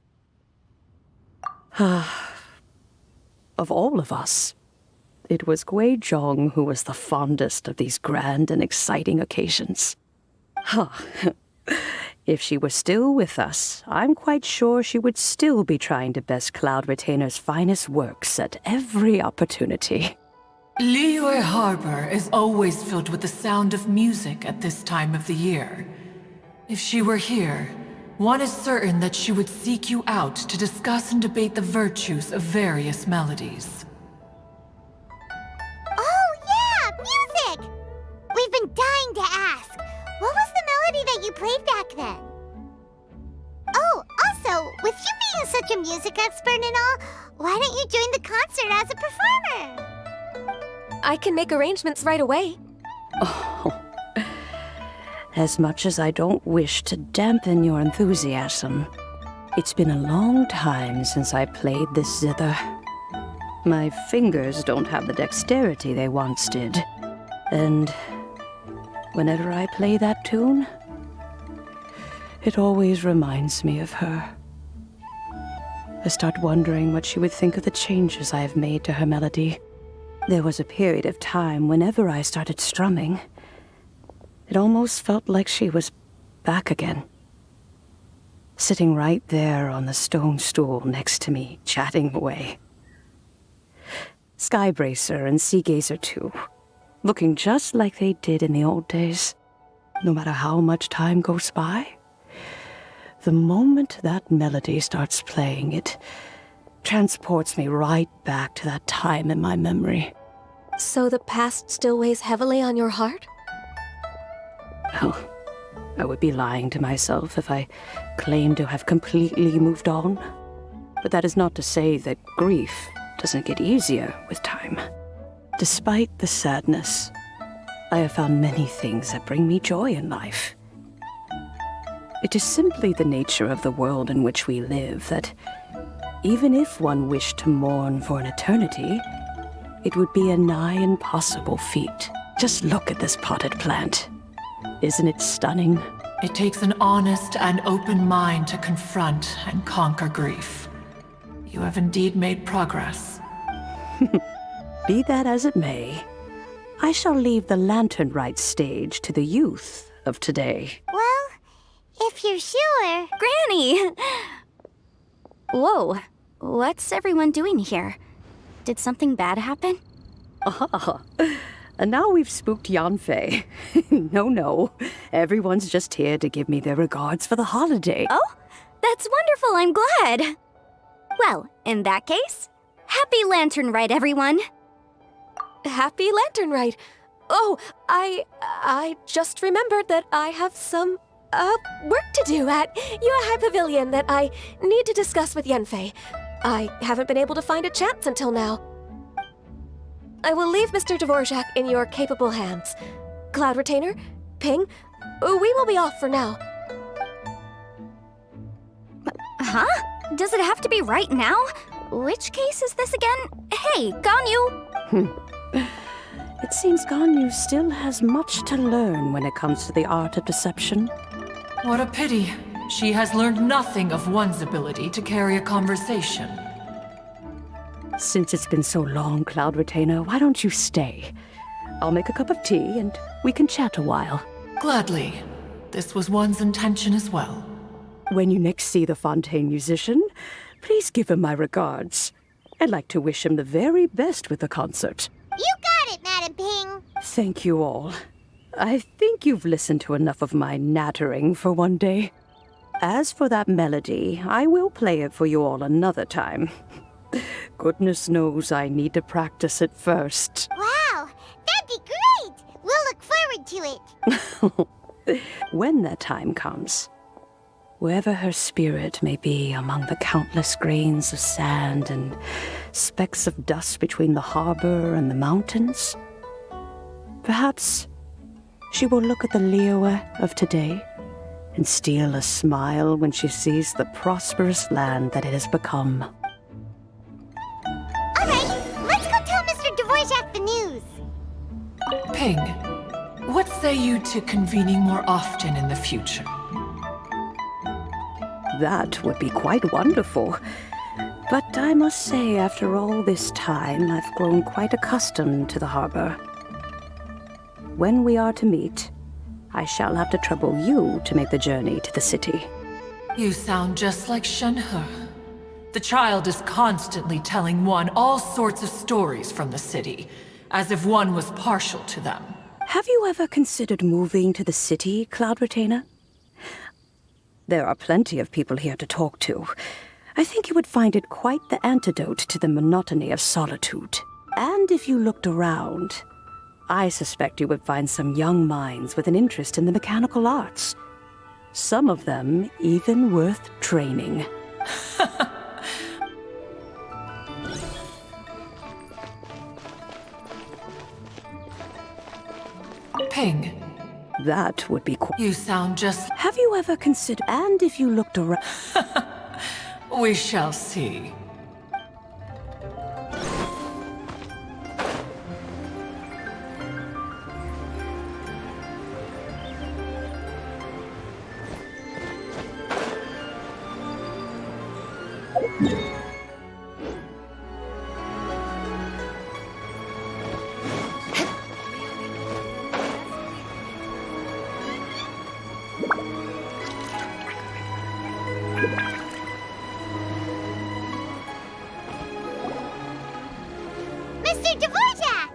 Of all of us, it was Guizhong who was the fondest of these grand and exciting occasions. If she were still with us, I'm quite sure she would still be trying to best Cloud Retainer's finest works at every opportunity. Liyue Harbor is always filled with the sound of music at this time of the year. If she were here, one is certain that she would seek you out to discuss and debate the virtues of various melodies. Oh yeah, music! We've been dying to ask. What was the melody that you played back then? Oh, also, with you being such a music expert and all, why don't you join the concert as a performer? I can make arrangements right away. Oh, as much as I don't wish to dampen your enthusiasm, it's been a long time since I played this zither. My fingers don't have the dexterity they once did, and whenever I play that tune, it always reminds me of her. I start wondering what she would think of the changes I have made to her melody. There was a period of time whenever I started strumming, it almost felt like she was back again. Sitting right there on the stone stool next to me, chatting away. Skybracer and Seagazer too, looking just like they did in the old days. No matter how much time goes by, the moment that melody starts playing, it transports me right back to that time in my memory. So the past still weighs heavily on your heart? Well, I would be lying to myself if I claimed to have completely moved on. But that is not to say that grief doesn't get easier with time. Despite the sadness, I have found many things that bring me joy in life. It is simply the nature of the world in which we live that, even if one wished to mourn for an eternity, it would be a nigh impossible feat. Just look at this potted plant. Isn't it stunning? It takes an honest and open mind to confront and conquer grief. You have indeed made progress. Be that as it may, I shall leave the lantern rite stage to the youth of today. Well, if you're sure. Granny! Whoa, what's everyone doing here? Did something bad happen? Ah, and now we've spooked Yanfei. No, everyone's just here to give me their regards for the holiday. Oh, that's wonderful, I'm glad. Well, in that case, happy Lantern Rite, everyone. Happy Lantern Rite. Oh, I just remembered that I have some, work to do at Yuehai Pavilion that I need to discuss with Yanfei. I haven't been able to find a chance until now. I will leave Mr. Dvorak in your capable hands. Cloud Retainer, Ping, we will be off for now. Huh? Does it have to be right now? Which case is this again? Hey, Ganyu! It seems Ganyu still has much to learn when it comes to the art of deception. What a pity. She has learned nothing of one's ability to carry a conversation. Since it's been so long, Cloud Retainer, why don't you stay? I'll make a cup of tea and we can chat a while. Gladly. This was one's intention as well. When you next see the Fontaine musician, please give him my regards. I'd like to wish him the very best with the concert. You got it, Madam Ping. Thank you all. I think you've listened to enough of my nattering for one day. As for that melody, I will play it for you all another time. Goodness knows I need to practice it first. Wow, that'd be great. We'll look forward to it. When that time comes, wherever her spirit may be among the countless grains of sand and specks of dust between the harbor and the mountains, perhaps she will look at the Liyue of today and steal a smile when she sees the prosperous land that it has become. All right, let's go tell Mr. Dvorak the news. Ping, what say you to convening more often in the future? That would be quite wonderful. But I must say, after all this time, I've grown quite accustomed to the harbor. When we are to meet, I shall have to trouble you to make the journey to the city. You sound just like Shenhe. The child is constantly telling one all sorts of stories from the city, as if one was partial to them. Have you ever considered moving to the city, Cloud Retainer? There are plenty of people here to talk to. I think you would find it quite the antidote to the monotony of solitude. And if you looked around, I suspect you would find some young minds with an interest in the mechanical arts. Some of them even worth training. Ping, That would be you sound just... Have you ever considered... And if you looked around... We shall see. Mr. Dvorak!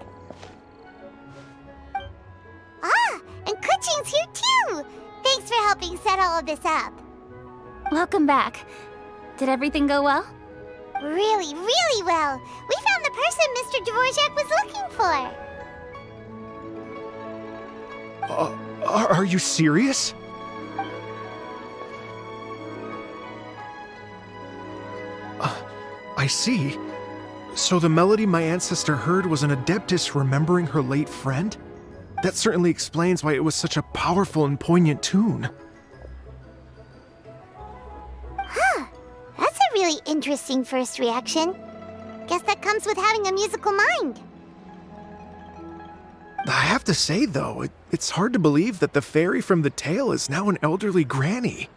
Ah, and Kuching's here too! Thanks for helping set all of this up. Welcome back. Did everything go well? Really, really well. We found the person Mr. Dvorak was looking for. Are you serious? I see. So the melody my ancestor heard was an adeptus remembering her late friend? That certainly explains why it was such a powerful and poignant tune. Huh. That's a really interesting first reaction. Guess that comes with having a musical mind. I have to say, though, it's hard to believe that the fairy from the tale is now an elderly granny.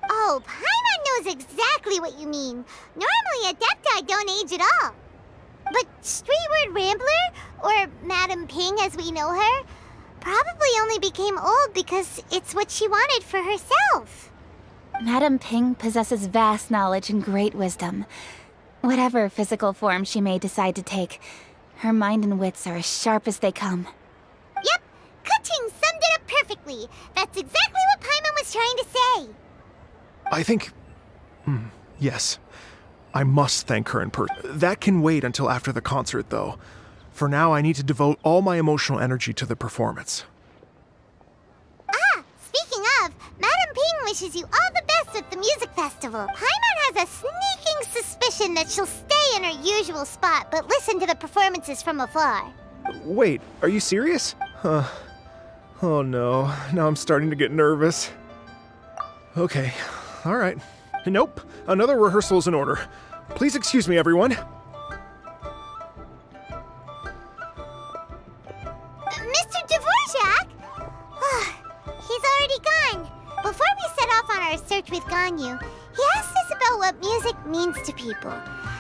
Oh, Paimon knows exactly what you mean. Normally, Adepti don't age at all. But Streetward Rambler, or Madam Ping as we know her, probably only became old because it's what she wanted for herself. Madame Ping possesses vast knowledge and great wisdom. Whatever physical form she may decide to take, her mind and wits are as sharp as they come. Yep, Kuching summed it up perfectly. That's exactly what Paimon was trying to say. I think... yes. I must thank her in person. That can wait until after the concert, though. For now, I need to devote all my emotional energy to the performance. Ah, speaking of, Madam Ping wishes you all the best at the music festival. Paimon has a sneaking suspicion that she'll stay in her usual spot, but listen to the performances from afar. Wait, are you serious? Oh no, now I'm starting to get nervous. Okay, all right. Nope, another rehearsal is in order. Please excuse me, everyone. research with Ganyu, he asked us about what music means to people.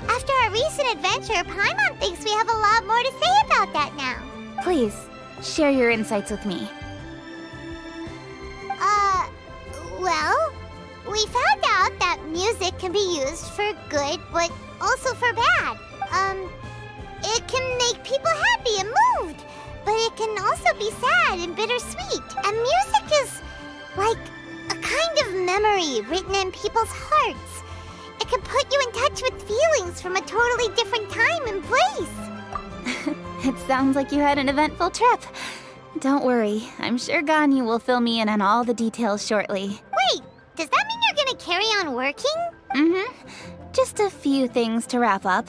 After our recent adventure, Paimon thinks we have a lot more to say about that now. Please, share your insights with me. Well, we found out that music can be used for good, but also for bad. It can make people happy and moved, but it can also be sad and bittersweet. And music is like a kind of memory written in people's hearts. It can put you in touch with feelings from a totally different time and place. It sounds like you had an eventful trip. Don't worry, I'm sure Ganyu will fill me in on all the details shortly. Wait, does that mean you're gonna carry on working? Mm-hmm. Just a few things to wrap up.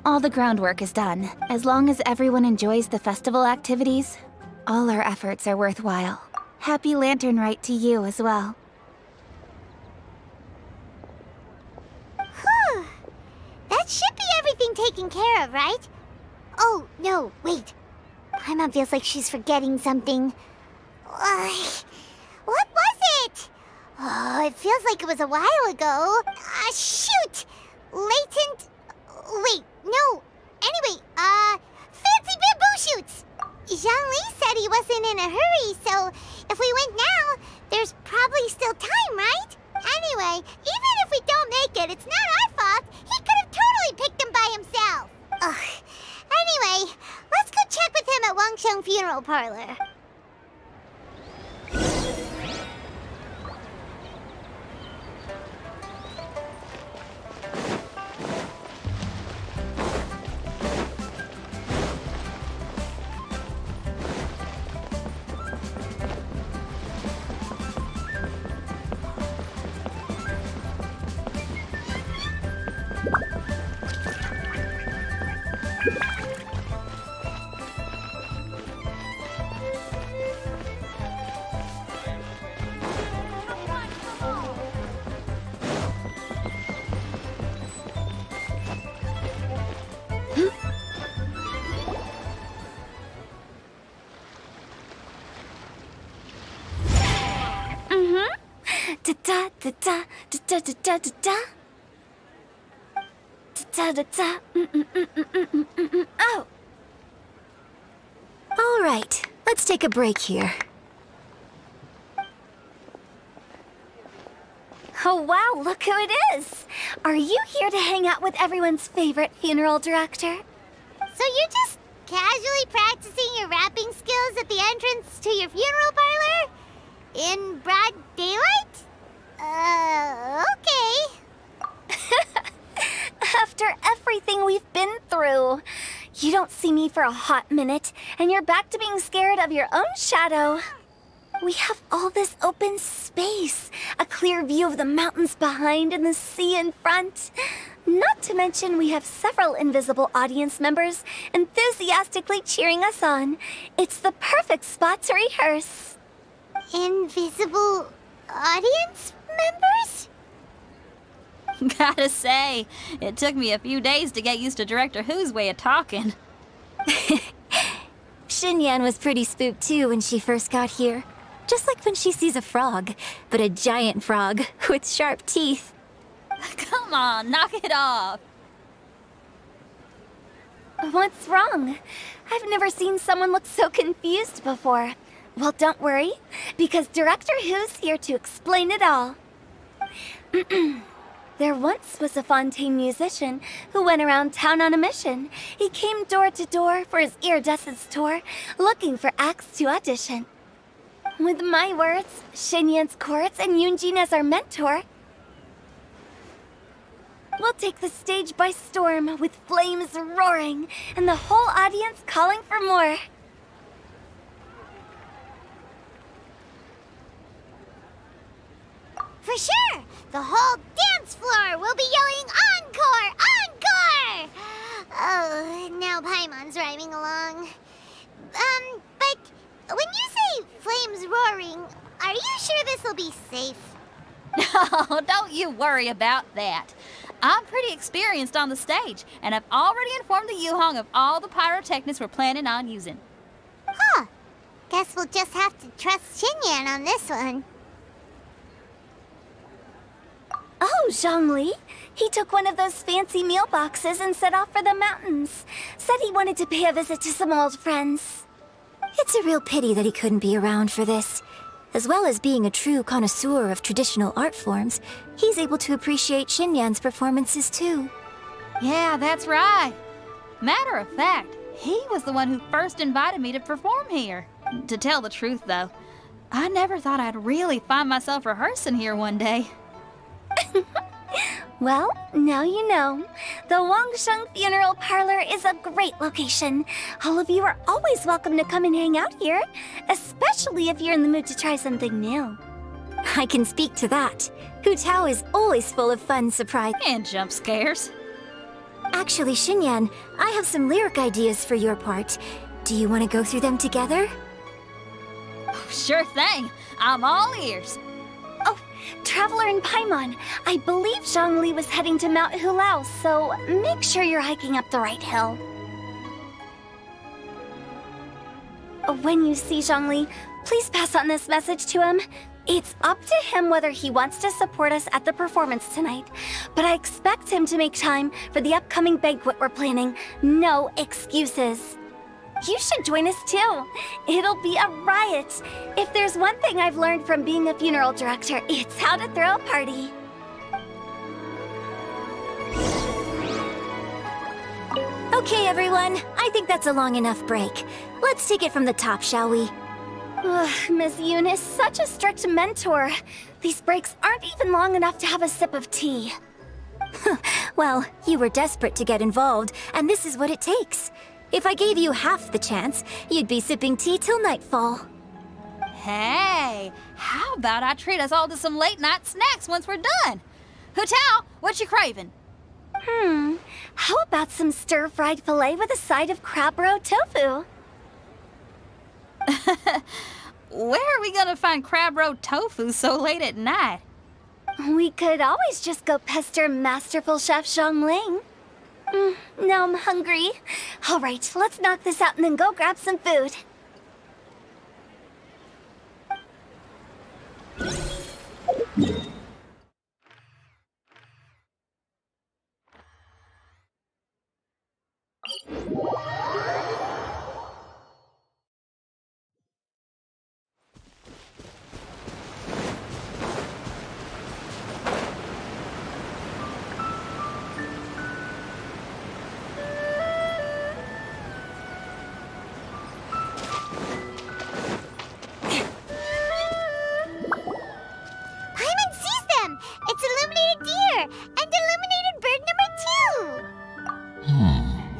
All the groundwork is done. As long as everyone enjoys the festival activities, all our efforts are worthwhile. Happy Lantern Rite to you as well. Whew. That should be everything taken care of, right? Oh, no, wait. Paimon feels like she's forgetting something. What was it? Oh, it feels like it was a while ago. Shoot! Latent... Wait, no. Anyway, fancy bamboo shoots! Zhang-Li said he wasn't in a hurry, so if we went now, there's probably still time, right? Anyway, even if we don't make it, it's not our fault. He could have totally picked them by himself. Ugh. Anyway, let's go check with him at Wangsheng Funeral Parlor. Da da da da da da da da da da da. Oh. All right, let's take a break here. Oh wow, look who it is! Are you here to hang out with everyone's favorite funeral director? So you're just casually practicing your rapping skills at the entrance to your funeral parlor? In broad daylight? Okay. After everything we've been through, you don't see me for a hot minute, and you're back to being scared of your own shadow. We have all this open space, a clear view of the mountains behind and the sea in front. Not to mention we have several invisible audience members enthusiastically cheering us on. It's the perfect spot to rehearse. Invisible audience members? Gotta say, it took me a few days to get used to Director Who's way of talking. Xinyan was pretty spooked too when she first got here. Just like when she sees a frog, but a giant frog with sharp teeth. Come on, knock it off. What's wrong? I've never seen someone look so confused before. Well, don't worry, because Director Who's here to explain it all. There once was a Fontaine musician who went around town on a mission. He came door to door for his iridescence tour, looking for acts to audition. With my words, Xinyan's chords, and Yunjin as our mentor, we'll take the stage by storm with flames roaring and the whole audience calling for more. For sure! The whole dance floor will be yelling encore! Encore! Oh, now Paimon's rhyming along. But when you say flames roaring, are you sure this'll be safe? No, don't you worry about that. I'm pretty experienced on the stage, and I've already informed the Yuhong of all the pyrotechnics we're planning on using. Huh. Guess we'll just have to trust Xinyan on this one. Oh, Zhongli. He took one of those fancy meal boxes and set off for the mountains. Said he wanted to pay a visit to some old friends. It's a real pity that he couldn't be around for this. As well as being a true connoisseur of traditional art forms, he's able to appreciate Xinyan's performances too. Yeah, that's right. Matter of fact, he was the one who first invited me to perform here. To tell the truth, though, I never thought I'd really find myself rehearsing here one day. Well, now you know. The Wangsheng Funeral Parlor is a great location. All of you are always welcome to come and hang out here, especially if you're in the mood to try something new. I can speak to that. Hu Tao is always full of fun surprise. And jump scares. Actually, Xinyan, I have some lyric ideas for your part. Do you want to go through them together? Oh, sure thing. I'm all ears. Oh, Traveler in Paimon, I believe Zhongli was heading to Mount Hulao, so make sure you're hiking up the right hill. When you see Zhongli, please pass on this message to him. It's up to him whether he wants to support us at the performance tonight, but I expect him to make time for the upcoming banquet we're planning. No excuses. You should join us too. It'll be a riot. If there's one thing I've learned from being a funeral director, it's how to throw a party. Okay, everyone. I think that's a long enough break. Let's take it from the top, shall we? Ugh, Miss Eunice, such a strict mentor. These breaks aren't even long enough to have a sip of tea. Well, you were desperate to get involved, and this is what it takes. If I gave you half the chance, you'd be sipping tea till nightfall. Hey, how about I treat us all to some late-night snacks once we're done? Hu Tao, what you craving? How about some stir-fried filet with a side of crab roe tofu? Where are we gonna find crab roe tofu so late at night? We could always just go pester Masterful Chef Zhongling. Now I'm hungry. All right, let's knock this out and then go grab some food. It's illuminated deer and illuminated bird number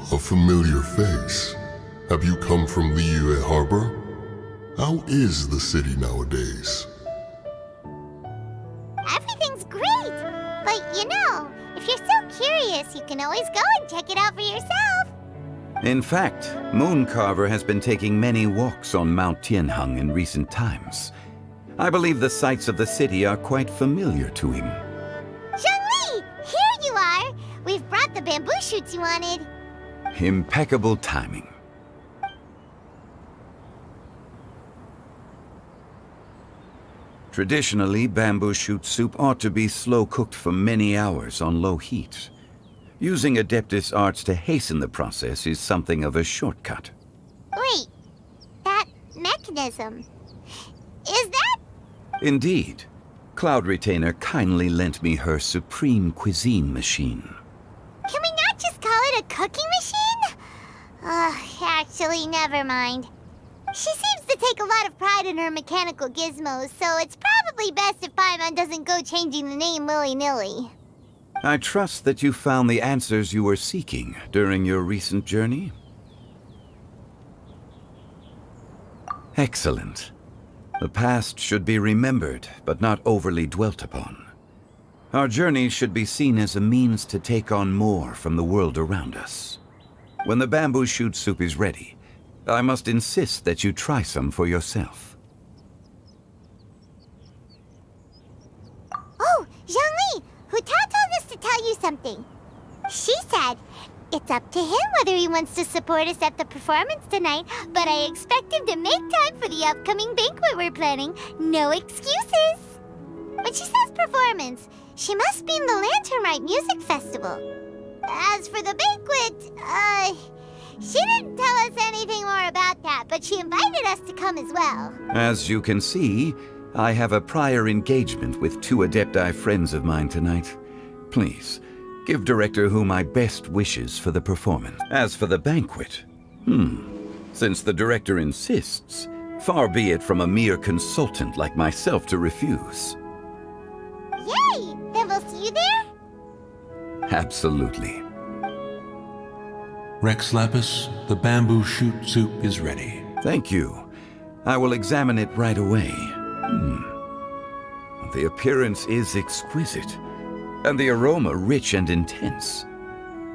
2. A familiar face. Have you come from Liyue Harbor? How is the city nowadays? Everything's great. But if you're so curious, you can always go and check it out for yourself. In fact, Mooncarver has been taking many walks on Mount Tianheng in recent times. I believe the sights of the city are quite familiar to him. Zhongli, here you are. We've brought the bamboo shoots you wanted. Impeccable timing. Traditionally, bamboo shoot soup ought to be slow-cooked for many hours on low heat. Using Adeptus arts to hasten the process is something of a shortcut. Wait, that mechanism, is that? Indeed. Cloud Retainer kindly lent me her supreme cuisine machine. Can we not just call it a cooking machine? Actually, never mind. She seems to take a lot of pride in her mechanical gizmos, so it's probably best if Paimon doesn't go changing the name willy-nilly. I trust that you found the answers you were seeking during your recent journey. Excellent. The past should be remembered, but not overly dwelt upon. Our journey should be seen as a means to take on more from the world around us. When the bamboo shoot soup is ready, I must insist that you try some for yourself. Oh, Zhongli! Hu Tao told us to tell you something. She said, it's up to him whether he wants to support us at the performance tonight, but I expect him to make time for the upcoming banquet we're planning. No excuses! When she says performance, She must be in the Lantern Rite Music Festival. As for the banquet, she didn't tell us anything more about that, but she invited us to come as well. As you can see, I have a prior engagement with 2 Adepti friends of mine tonight. Please, give Director Hu my best wishes for the performance. As for the banquet, since the Director insists, far be it from a mere consultant like myself to refuse. Yay! Then we'll see you there? Absolutely. Rex Lapis, the bamboo shoot soup is ready. Thank you. I will examine it right away. The appearance is exquisite, and the aroma rich and intense.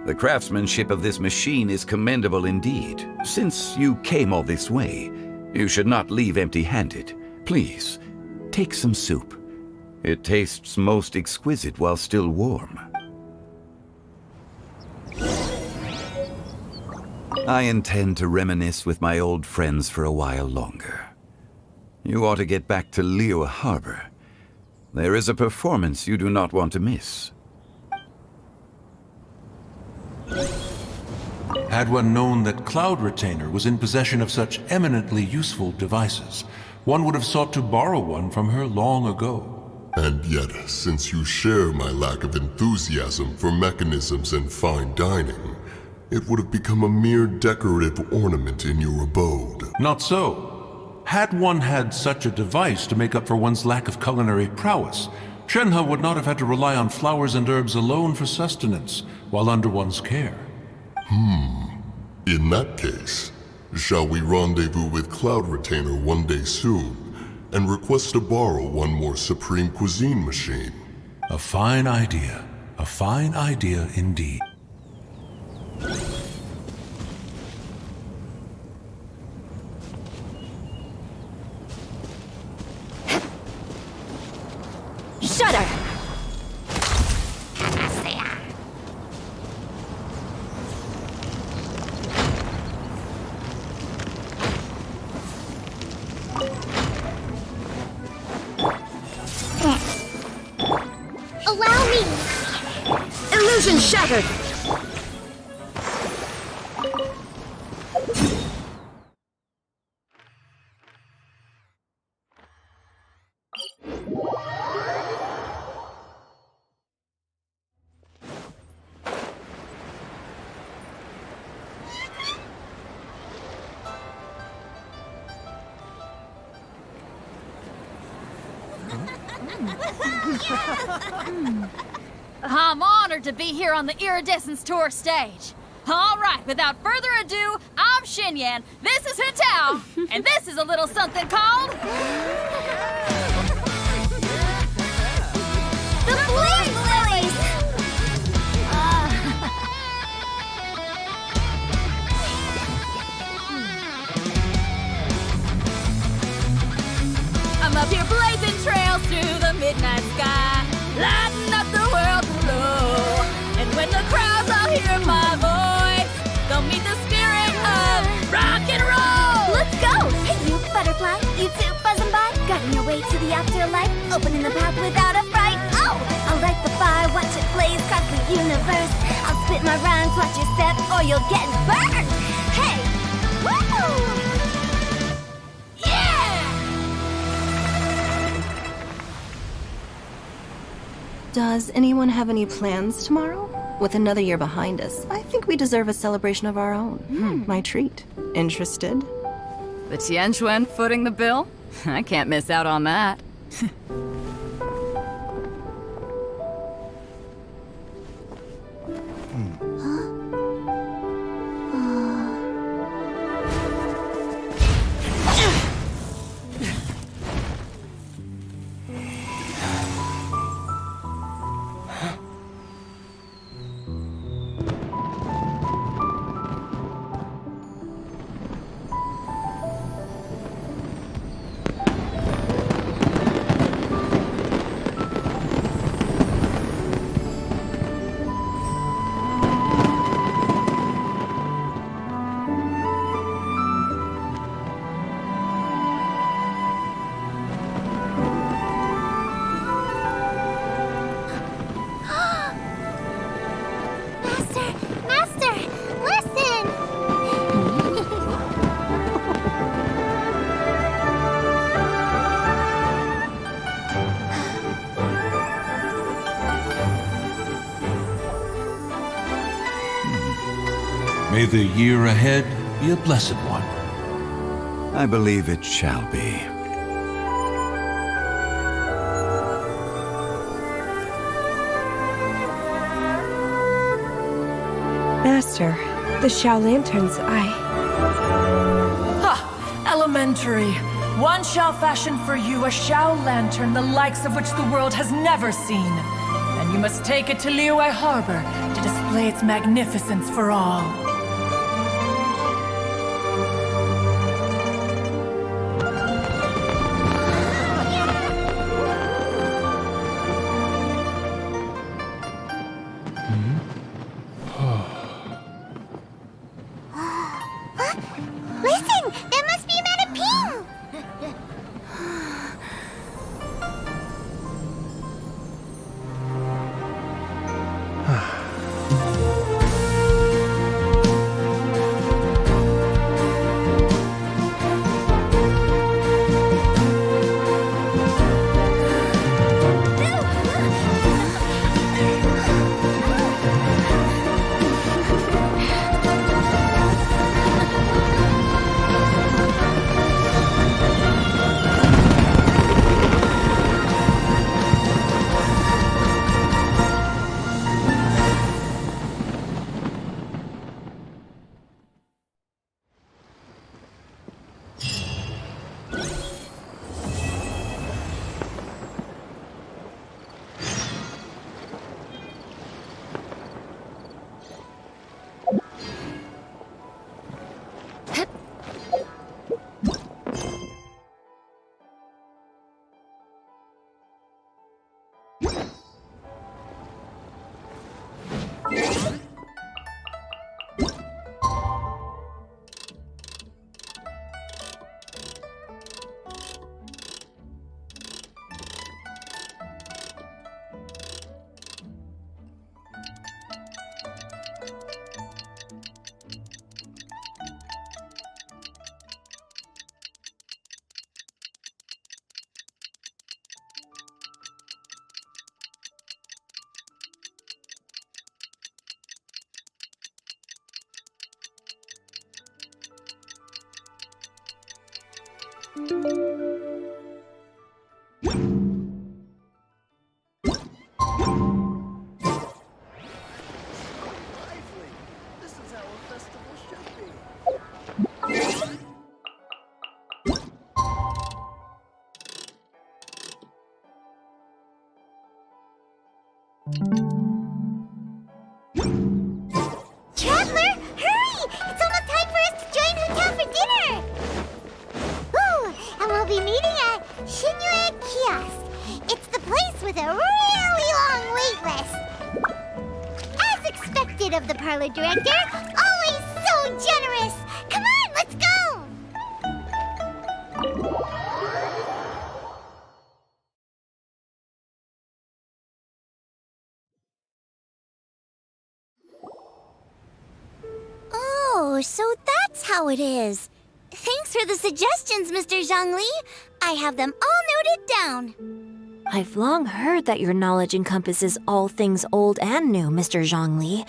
The craftsmanship of this machine is commendable indeed. Since you came all this way, you should not leave empty-handed. Please, take some soup. It tastes most exquisite while still warm. I intend to reminisce with my old friends for a while longer. You ought to get back to Liyue Harbor. There is a performance you do not want to miss. Had one known that Cloud Retainer was in possession of such eminently useful devices, one would have sought to borrow one from her long ago. And yet, since you share my lack of enthusiasm for mechanisms and fine dining, it would have become a mere decorative ornament in your abode. Not so. Had one had such a device to make up for one's lack of culinary prowess, Shenhe would not have had to rely on flowers and herbs alone for sustenance while under one's care. In that case, shall we rendezvous with Cloud Retainer one day soon and request to borrow one more Supreme Cuisine machine? A fine idea. A fine idea indeed. Shudder! Allow me! Illusion shattered! I'm honored to be here on the Iridescence Tour stage. All right, without further ado, I'm Xinyan, this is Hetao, and this is a little something called... The Blaze Lilies! I'm up here blazing trails through the midnight sky, lighting up the world below. And when the crowds all hear my voice, they'll meet the spirit of rock and roll. Let's go! Hey, you butterfly, you too buzzing by, guiding your way to the afterlife, opening the path without a fright. Oh, I'll light the fire, watch it blaze across the universe. I'll spit my rhymes, watch your step, or you'll get burned. Hey, woo! Does anyone have any plans tomorrow? With another year behind us, I think we deserve a celebration of our own. My treat. Interested? The Tianquan footing the bill? I can't miss out on that. May the year ahead be a blessed one. I believe it shall be. Master, the Shao lanterns, Ha! Elementary. One shall fashion for you a Shao lantern the likes of which the world has never seen. And you must take it to Liyue Harbor to display its magnificence for all. Listen! That must be Madame Ping! Traveler, hurry! It's almost time for us to join Hotel for dinner! Ooh, and we'll be meeting at Shinue Kiosk. It's the place with a really long wait list. As expected of the parlor director, always so generous! Come on, let's go! Oh, so that's how it is. Thanks for the suggestions, Mr. Zhongli. I have them all noted down. I've long heard that your knowledge encompasses all things old and new, Mr. Zhongli.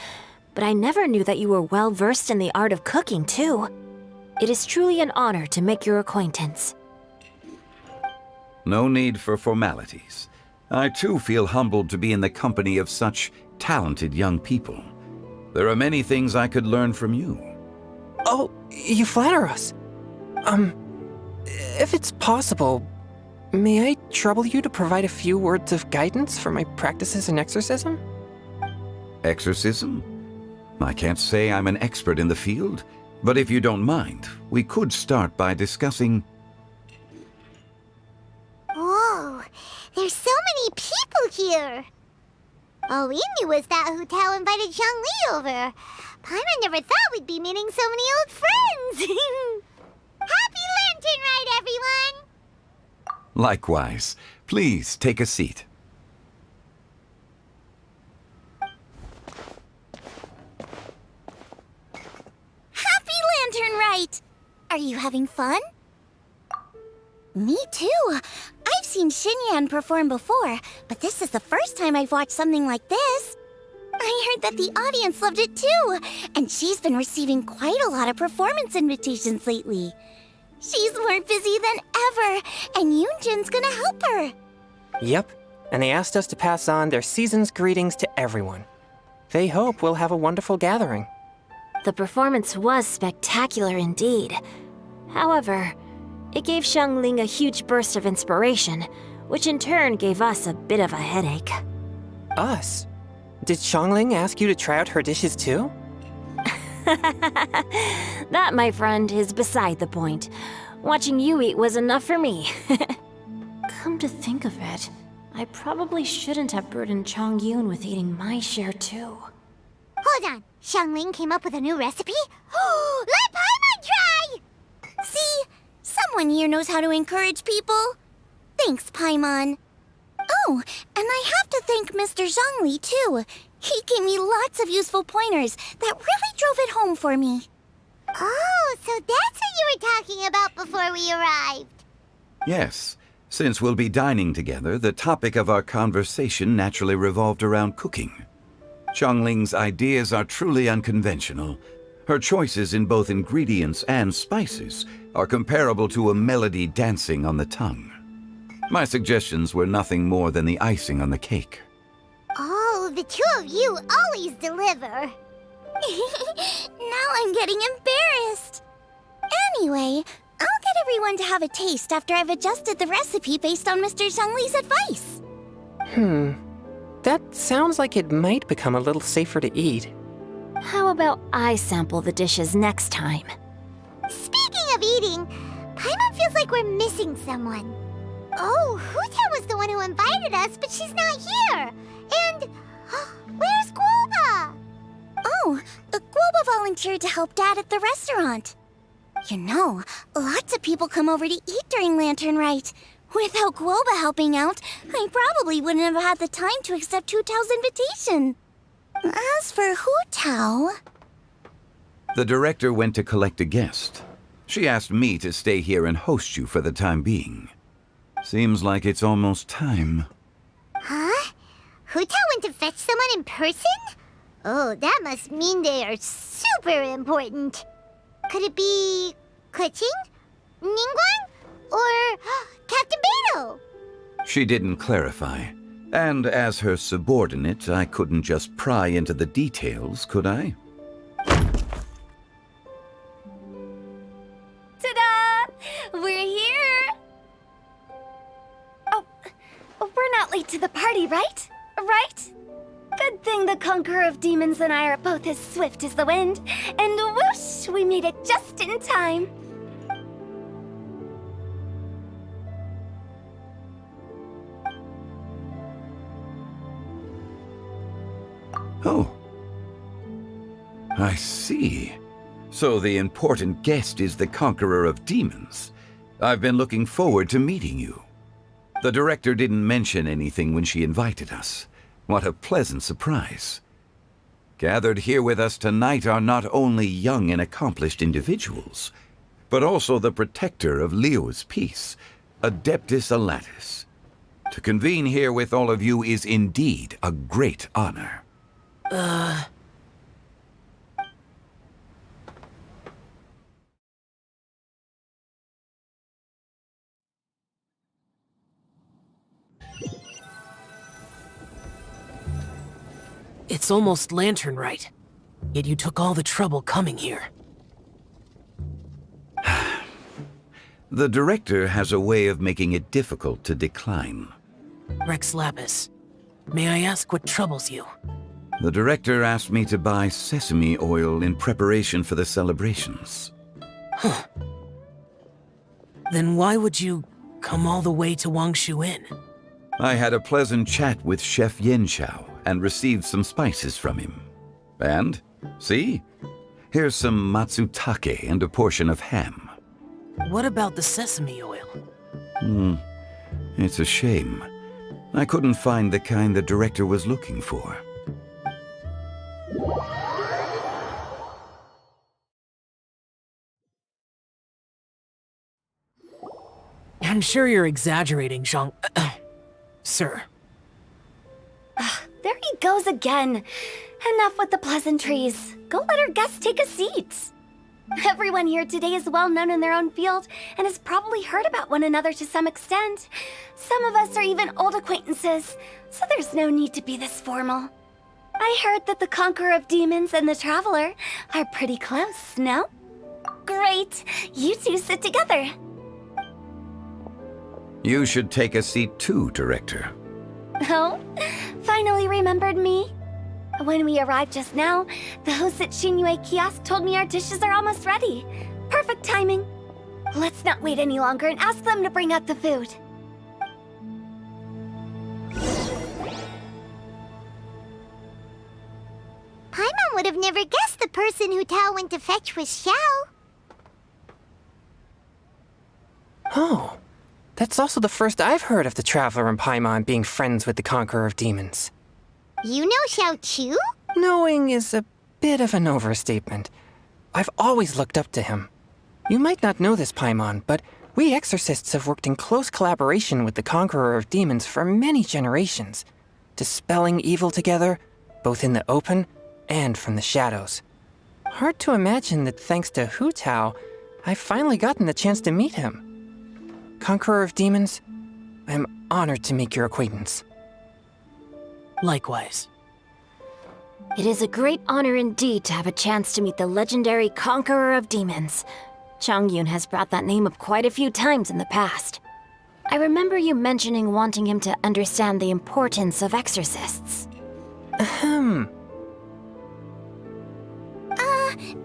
But I never knew that you were well versed in the art of cooking, too. It is truly an honor to make your acquaintance. No need for formalities. I too feel humbled to be in the company of such talented young people. There are many things I could learn from you. Oh, you flatter us. If it's possible, may I trouble you to provide a few words of guidance for my practices in exorcism? Exorcism? I can't say I'm an expert in the field, but if you don't mind, we could start by discussing... Whoa, there's so many people here! All we knew was that Hotel invited Zhongli over. Paimon never thought we'd be meeting so many old friends! Happy Lantern Rite, everyone! Likewise. Please take a seat. Happy Lantern Rite! Are you having fun? Me too. I've seen Xinyan perform before, but this is the first time I've watched something like this. I I heard that the audience loved it too, and she's been receiving quite a lot of performance invitations lately. She's more busy than ever, and Yoonjin's gonna help her. Yep, and they asked us to pass on their season's greetings to everyone. They hope we'll have a wonderful gathering. The performance was spectacular indeed. However, it gave Xiangling a huge burst of inspiration, which in turn gave us a bit of a headache. Us? Did Xiangling ask you to try out her dishes too? That, my friend, is beside the point. Watching you eat was enough for me. Come to think of it, I probably shouldn't have burdened Chongyun with eating my share too. Hold on, Xiangling came up with a new recipe? Let Paimon try! See, someone here knows how to encourage people. Thanks, Paimon. Oh, and I have to thank Mr. Zhongli, too. He gave me lots of useful pointers that really drove it home for me. Oh, so that's what you were talking about before we arrived. Yes. Since we'll be dining together, the topic of our conversation naturally revolved around cooking. Xiangling's ideas are truly unconventional. Her choices in both ingredients and spices are comparable to a melody dancing on the tongue. My suggestions were nothing more than the icing on the cake. Oh, the two of you always deliver. Now I'm getting embarrassed. Anyway, I'll get everyone to have a taste after I've adjusted the recipe based on Mr. Zhongli's advice. That sounds like it might become a little safer to eat. How about I sample the dishes next time? Speaking of eating, Paimon feels like we're missing someone. Oh, Huta was the one who invited us, but she's not here. And where's Guoba? Oh, Guoba volunteered to help Dad at the restaurant. You know, lots of people come over to eat during Lantern Rite. Without Guoba helping out, I probably wouldn't have had the time to accept Hu Tao's invitation. As for Hu Tao... The director went to collect a guest. She asked me to stay here and host you for the time being. Seems like it's almost time. Huh? Hu Tao went to fetch someone in person? Oh, that must mean they are super important. Could it be... Keqing? Ningguang? Or Captain Beidou? She didn't clarify. And as her subordinate, I couldn't just pry into the details, could I? Ta-da! We're here! Oh, we're not late to the party, right? Right? Good thing the Conqueror of Demons and I are both as swift as the wind. And whoosh, we made it just in time. Oh. I see. So the important guest is the Conqueror of Demons. I've been looking forward to meeting you. The director didn't mention anything when she invited us. What a pleasant surprise. Gathered here with us tonight are not only young and accomplished individuals, but also the protector of Leo's peace, Adeptus Alatus. To convene here with all of you is indeed a great honor. It's almost Lantern Rite, yet you took all the trouble coming here. The director has a way of making it difficult to decline. Rex Lapis, may I ask what troubles you? The director asked me to buy sesame oil in preparation for the celebrations. Huh. Then why would you come all the way to Wangshu Inn? I had a pleasant chat with Chef Yenchao and received some spices from him. And, see? Here's some matsutake and a portion of ham. What about the sesame oil? It's a shame. I couldn't find the kind the director was looking for. I'm sure you're exaggerating, Zhang... Sir. There he goes again. enough with the pleasantries. Go let our guests take a seat. Everyone here today is well known in their own field and has probably heard about one another to some extent. Some of us are even old acquaintances, so there's no need to be this formal. I heard that the Conqueror of Demons and the Traveler are pretty close, no? Great! You two sit together. You should take a seat too, Director. Oh, finally remembered me? When we arrived just now, the host at Xinyue Kiosk told me our dishes are almost ready. Perfect timing. Let's not wait any longer and ask them to bring out the food. Paimon would have never guessed the person who Tao went to fetch was Xiao. Oh, that's also the first I've heard of the Traveler and Paimon being friends with the Conqueror of Demons. You know Xiao Chu? Knowing is a bit of an overstatement. I've always looked up to him. You might not know this, Paimon, but we exorcists have worked in close collaboration with the Conqueror of Demons for many generations, dispelling evil together, both in the open and from the shadows. Hard to imagine that thanks to Hu Tao, I've finally gotten the chance to meet him. Conqueror of Demons, I'm honored to make your acquaintance. Likewise. It is a great honor indeed to have a chance to meet the legendary Conqueror of Demons. Changyun has brought that name up quite a few times in the past. I remember you mentioning wanting him to understand the importance of exorcists.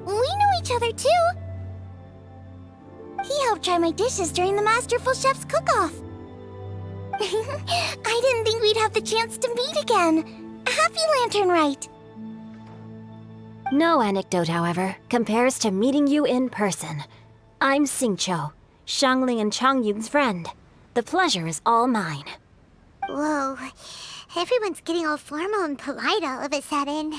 We know each other too. He helped try my dishes during the Masterful Chef's cook-off. I didn't think we'd have the chance to meet again. Happy Lantern Rite. No anecdote, however, compares to meeting you in person. I'm Xingqiu, Shangling and Changyun's friend. The pleasure is all mine. Whoa, everyone's getting all formal and polite all of a sudden.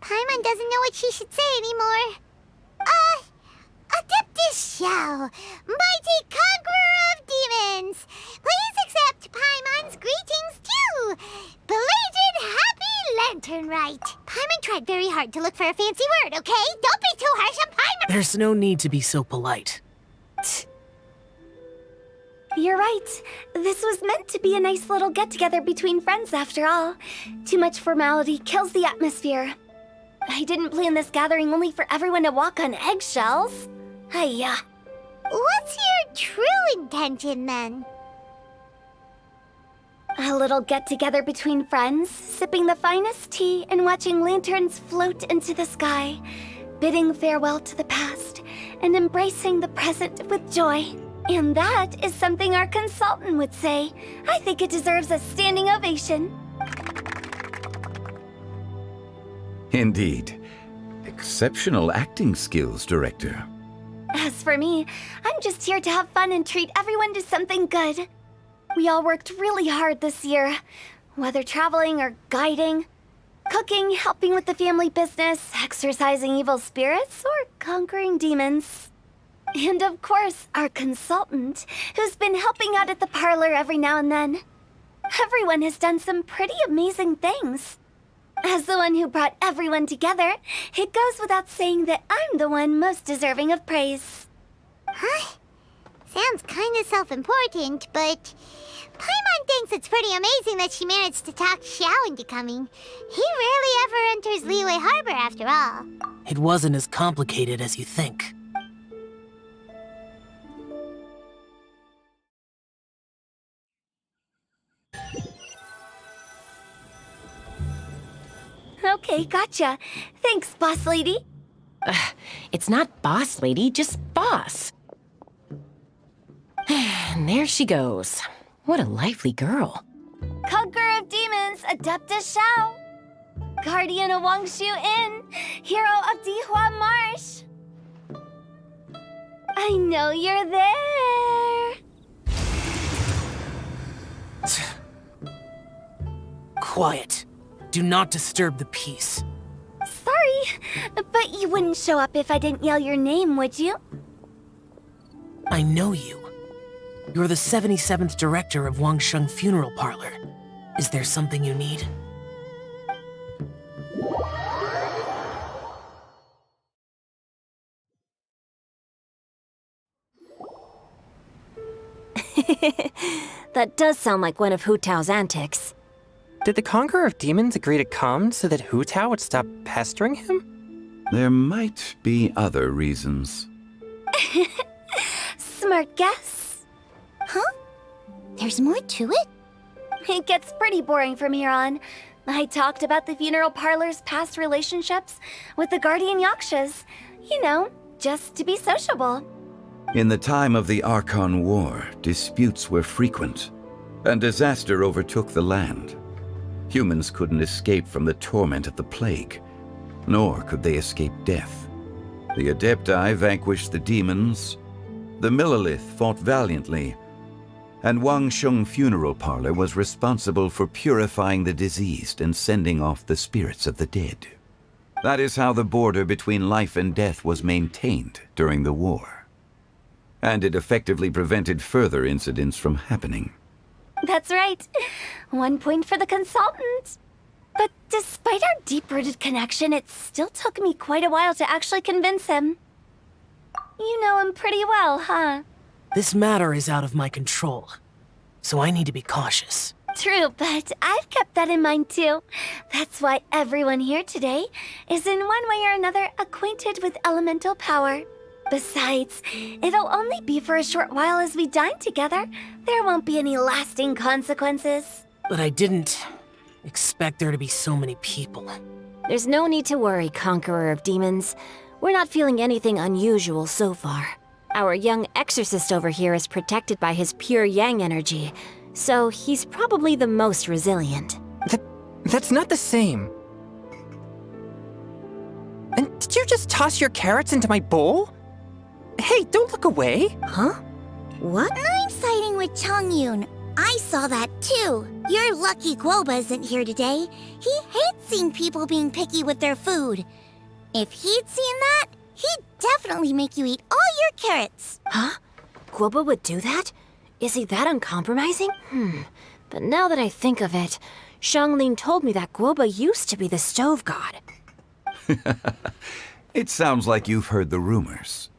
Paimon doesn't know what she should say anymore. Adeptus Xiao, mighty Conqueror of Demons, please accept Paimon's greetings too. Belated Happy Lantern Rite. Paimon tried very hard to look for a fancy word, okay? Don't be too harsh on Paimon. There's no need to be so polite. You're right. This was meant to be a nice little get-together between friends after all. Too much formality kills the atmosphere. I didn't plan this gathering only for everyone to walk on eggshells. Hiya. What's your true intention then? A little get-together between friends, sipping the finest tea and watching lanterns float into the sky, bidding farewell to the past and embracing the present with joy. And that is something our consultant would say. I think it deserves a standing ovation. Indeed. Exceptional acting skills, Director. As for me, I'm just here to have fun and treat everyone to something good. We all worked really hard this year, whether traveling or guiding, cooking, helping with the family business, exorcising evil spirits, or conquering demons. And of course, our consultant, who's been helping out at the parlor every now and then. Everyone has done some pretty amazing things. As the one who brought everyone together, it goes without saying that I'm the one most deserving of praise. Huh? Sounds kinda self-important, but Paimon thinks it's pretty amazing that she managed to talk Xiao into coming. He rarely ever enters Liyue Harbor after all. It wasn't as complicated as you think. Okay, gotcha. Thanks, boss lady. It's not boss lady, just boss. And there she goes. What a lively girl. Conqueror of Demons, Adeptus Xiao. Guardian of Wangshu Inn, hero of Dihua Marsh. I know you're there. Quiet. Do not disturb the peace. Sorry, but you wouldn't show up if I didn't yell your name, would you? I know you. You're the 77th director of Wangsheng Funeral Parlor. Is there something you need? That does sound like one of Hu Tao's antics. Did the Conqueror of Demons agree to come so that Hu Tao would stop pestering him? There might be other reasons. Smart guess. Huh? There's more to it? It gets pretty boring from here on. I talked about the funeral parlor's past relationships with the guardian yakshas. You know, just to be sociable. In the time of the Archon War, disputes were frequent, and disaster overtook the land. Humans couldn't escape from the torment of the plague, nor could they escape death. The Adepti vanquished the demons, the Millelith fought valiantly, and Wang Sheng Funeral Parlor was responsible for purifying the diseased and sending off the spirits of the dead. That is how the border between life and death was maintained during the war. And it effectively prevented further incidents from happening. That's right. 1 point for the consultant. But despite our deep-rooted connection, it still took me quite a while to actually convince him. You know him pretty well, huh? This matter is out of my control, so I need to be cautious. True, but I've kept that in mind too. That's why everyone here today is in one way or another acquainted with elemental power. Besides, it'll only be for a short while as we dine together. There won't be any lasting consequences. But I didn't expect there to be so many people. There's no need to worry, Conqueror of Demons. We're not feeling anything unusual so far. Our young exorcist over here is protected by his pure yang energy, so he's probably the most resilient. That's not the same. And did you just toss your carrots into my bowl? Hey, don't look away. Huh? What? I'm siding with Chongyun. I saw that too. You're lucky Guoba isn't here today. He hates seeing people being picky with their food. If he'd seen that, he'd definitely make you eat all your carrots. Huh? Guoba would do that? Is he that uncompromising? But now that I think of it, Xianglin told me that Guoba used to be the stove god. It sounds like you've heard the rumors.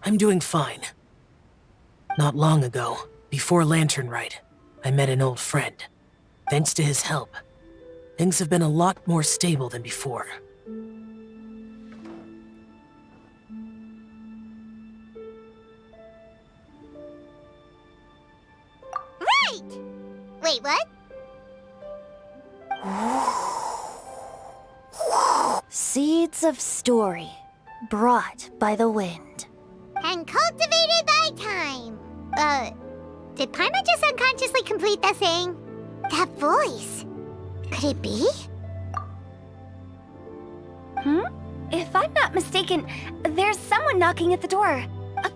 I'm doing fine. Not long ago, before Lantern Rite, I met an old friend. Thanks to his help, things have been a lot more stable than before. Right! Wait, what? Seeds of story, brought by the wind. And cultivated by time. Did Paima just unconsciously complete that saying? That voice. Could it be? If I'm not mistaken, there's someone knocking at the door.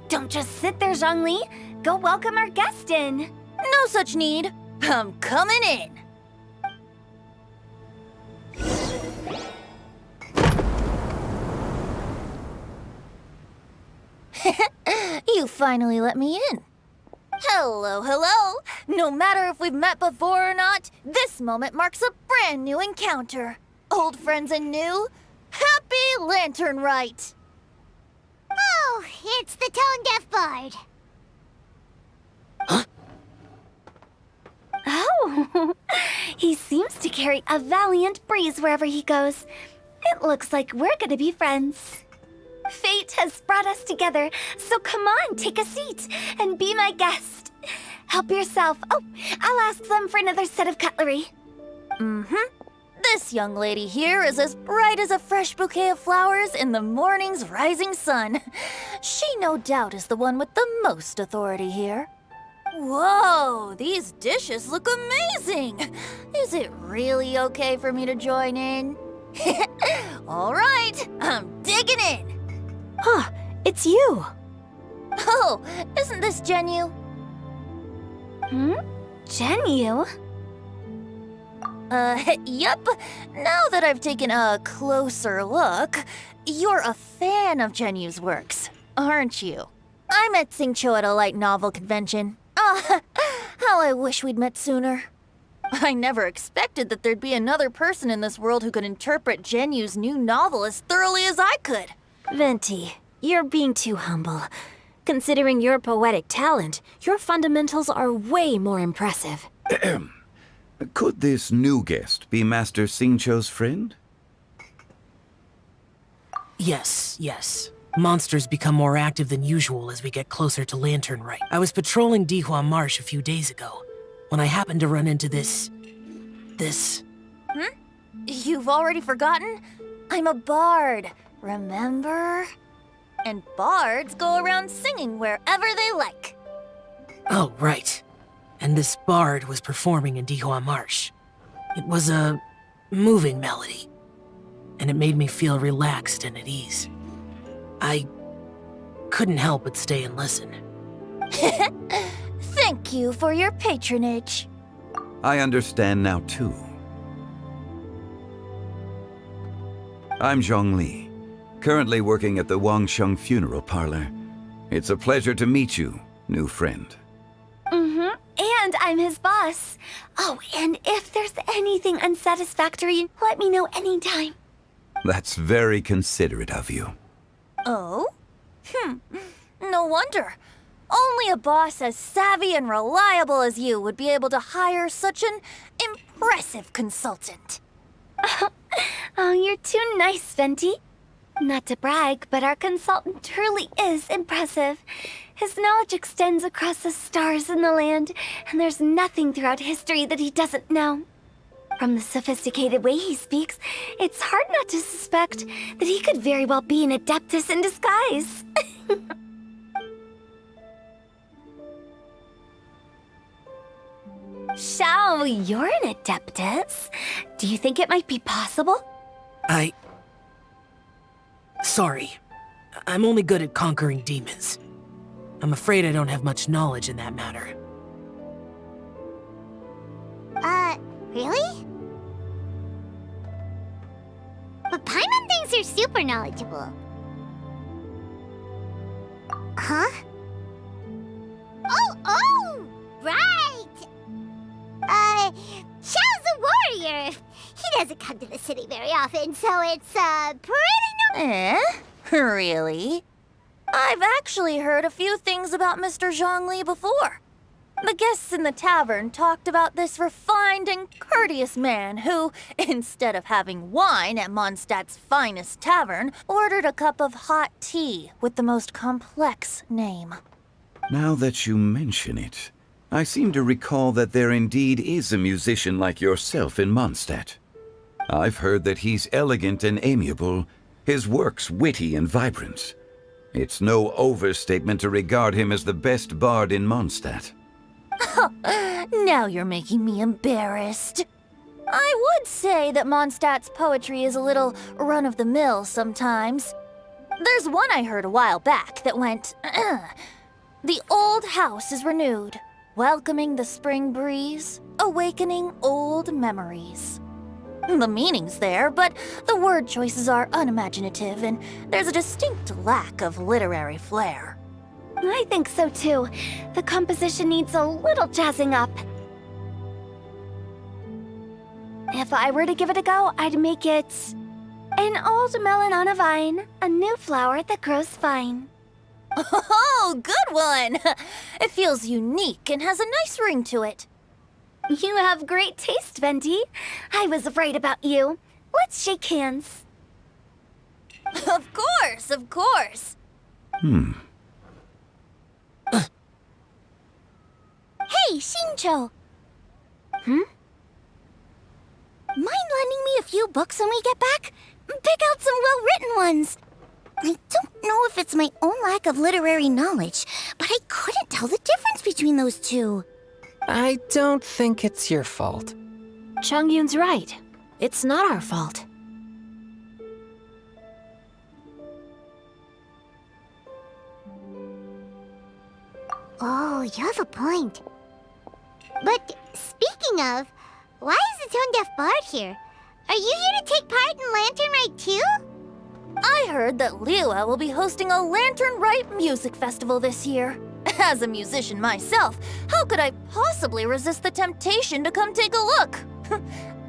Don't just sit there, Zhongli. Go welcome our guest in. No such need. I'm coming in. You finally let me in. Hello, hello. No matter if we've met before or not, this moment marks a brand new encounter. Old friends and new. Happy Lantern Rite. Oh, it's the tone-deaf bard. Oh, he seems to carry a valiant breeze wherever he goes. It looks like we're gonna be friends. Fate has brought us together, so come on, take a seat and be my guest. Help yourself. Oh, I'll ask them for another set of cutlery. This young lady here is as bright as a fresh bouquet of flowers in the morning's rising sun. She no doubt is the one with the most authority here. Whoa, these dishes look amazing! Is it really okay for me to join in? All right, I'm digging in! Huh, it's you! Oh, isn't this Genyu? Genyu? Yep. Now that I've taken a closer look, you're a fan of Genyu's works, aren't you? I met Xingqiu at a light novel convention. Ah, how I wish we'd met sooner. I never expected that there'd be another person in this world who could interpret Genyu's new novel as thoroughly as I could. Venti, you're being too humble. Considering your poetic talent, your fundamentals are way more impressive. Could this new guest be Master Xingqiu's friend? Yes. Monsters become more active than usual as we get closer to Lantern Rite. I was patrolling Dihua Marsh a few days ago, when I happened to run into this... You've already forgotten? I'm a bard, remember? And bards go around singing wherever they like. Oh, right. And this bard was performing in Dihua Marsh. It was a moving melody, and it made me feel relaxed and at ease. I couldn't help but stay and listen. Thank you for your patronage. I understand now, too. I'm Zhongli, currently working at the Wangsheng Funeral Parlor. It's a pleasure to meet you, new friend. And I'm his boss. Oh, and if there's anything unsatisfactory, let me know anytime. That's very considerate of you. Oh? No wonder. Only a boss as savvy and reliable as you would be able to hire such an impressive consultant. Oh, you're too nice, Venti. Not to brag, but our consultant truly is impressive. His knowledge extends across the stars and the land, and there's nothing throughout history that he doesn't know. From the sophisticated way he speaks, it's hard not to suspect that he could very well be an adeptus in disguise. Xiao, you're an adeptus. Do you think it might be possible? Sorry. I'm only good at conquering demons. I'm afraid I don't have much knowledge in that matter. Really? But Paimon thinks you're super knowledgeable. Huh? Oh, right! Xiao's a warrior. He doesn't come to the city very often, so it's, pretty Really? I've actually heard a few things about Mr. Zhongli before. The guests in the tavern talked about this refined and courteous man who, instead of having wine at Mondstadt's finest tavern, ordered a cup of hot tea with the most complex name. Now that you mention it, I seem to recall that there indeed is a musician like yourself in Mondstadt. I've heard that he's elegant and amiable, his works witty and vibrant. It's no overstatement to regard him as the best bard in Mondstadt. Now you're making me embarrassed. I would say that Mondstadt's poetry is a little run-of-the-mill sometimes. There's one I heard a while back that went, The old house is renewed, welcoming the spring breeze, awakening old memories. The meaning's there, but the word choices are unimaginative, and there's a distinct lack of literary flair. I think so too. The composition needs a little jazzing up. If I were to give it a go, I'd make it an old melon on a vine, a new flower that grows fine. Oh, good one! It feels unique and has a nice ring to it. You have great taste, Venti. I was right about you. Let's shake hands. Of course, of course. Hey, Xingqiu! Mind lending me a few books when we get back? Pick out some well-written ones. I don't know if it's my own lack of literary knowledge, but I couldn't tell the difference between those two. I don't think it's your fault. Chongyun's right. It's not our fault. Oh, you have a point. But speaking of, why is the tone-deaf bard here? Are you here to take part in Lantern Rite too? I heard that Eula will be hosting a Lantern Rite music festival this year, As a musician myself, how could I possibly resist the temptation to come take a look?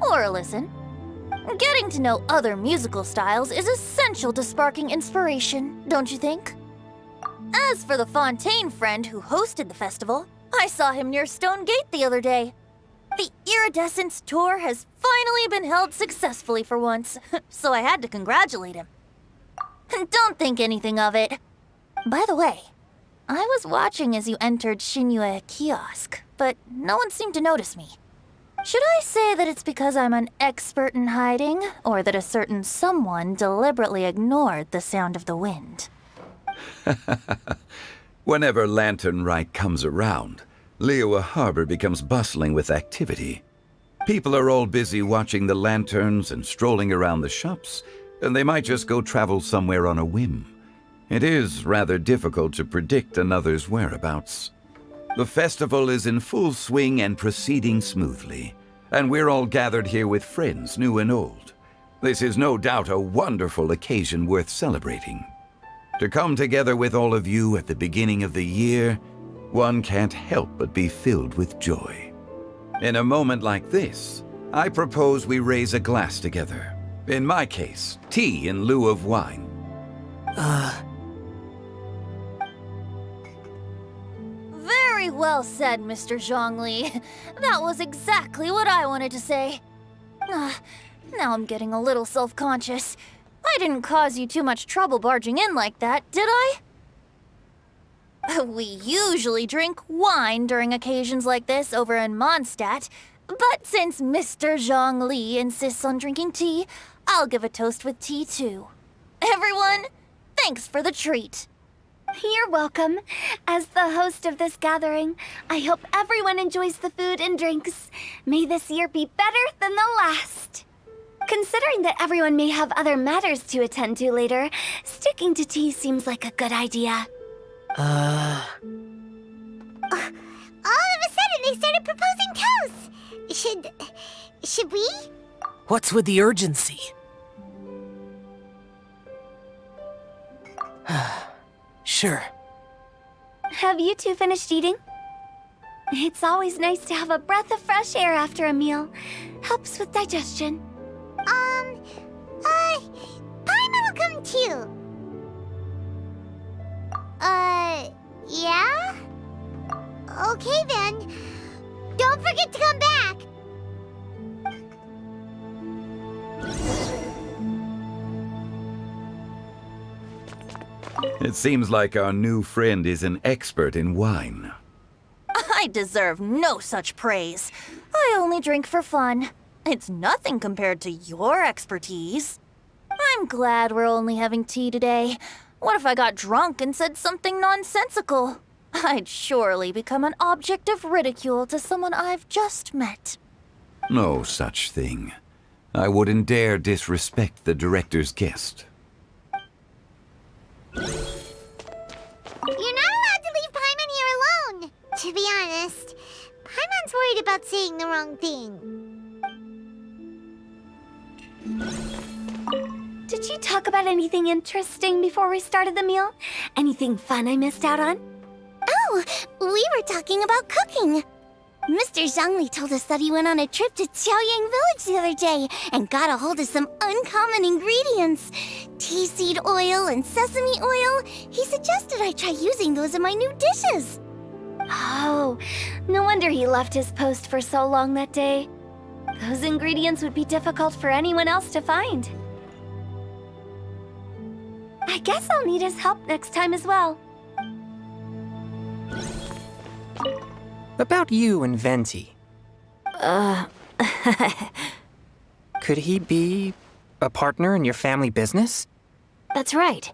Or listen. Getting to know other musical styles is essential to sparking inspiration, don't you think? As for the Fontaine friend who hosted the festival, I saw him near Stone Gate the other day. The Iridescence tour has finally been held successfully for once, so I had to congratulate him. Don't think anything of it. By the way, I was watching as you entered Shinyue Kiosk, but no one seemed to notice me. Should I say that it's because I'm an expert in hiding, or that a certain someone deliberately ignored the sound of the wind? Whenever Lantern Rite comes around, Liyue Harbor becomes bustling with activity. People are all busy watching the lanterns and strolling around the shops, and they might just go travel somewhere on a whim. It is rather difficult to predict another's whereabouts. The festival is in full swing and proceeding smoothly, and we're all gathered here with friends, new and old. This is no doubt a wonderful occasion worth celebrating. To come together with all of you at the beginning of the year, one can't help but be filled with joy. In a moment like this, I propose we raise a glass together. In my case, tea in lieu of wine. Very well said, Mr. Zhongli. That was exactly what I wanted to say. Now I'm getting a little self-conscious. I didn't cause you too much trouble barging in like that, did I? We usually drink wine during occasions like this over in Mondstadt, but since Mr. Zhongli insists on drinking tea, I'll give a toast with tea too. Everyone, thanks for the treat. You're welcome. As the host of this gathering, I hope everyone enjoys the food and drinks. May this year be better than the last. Considering that everyone may have other matters to attend to later, sticking to tea seems like a good idea. All of a sudden, they started proposing toasts. Should we? What's with the urgency? Sure. Have you two finished eating? It's always nice to have a breath of fresh air after a meal. Helps with digestion. Paimon will come too. Yeah? Okay then. Don't forget to come back. It seems like our new friend is an expert in wine. I deserve no such praise. I only drink for fun. It's nothing compared to your expertise. I'm glad we're only having tea today. What if I got drunk and said something nonsensical? I'd surely become an object of ridicule to someone I've just met. No such thing. I wouldn't dare disrespect the director's guest. You're not allowed to leave Paimon here alone. To be honest, Paimon's worried about saying the wrong thing. Did you talk about anything interesting before we started the meal? Anything fun I missed out on? Oh, we were talking about cooking. Mr. Zhongli told us that he went on a trip to Qiaoyang Village the other day and got a hold of some uncommon ingredients. Tea seed oil and sesame oil. He suggested I try using those in my new dishes. Oh, no wonder he left his post for so long that day. Those ingredients would be difficult for anyone else to find. I guess I'll need his help next time as well. About you and Venti. Could he be a partner in your family business? That's right.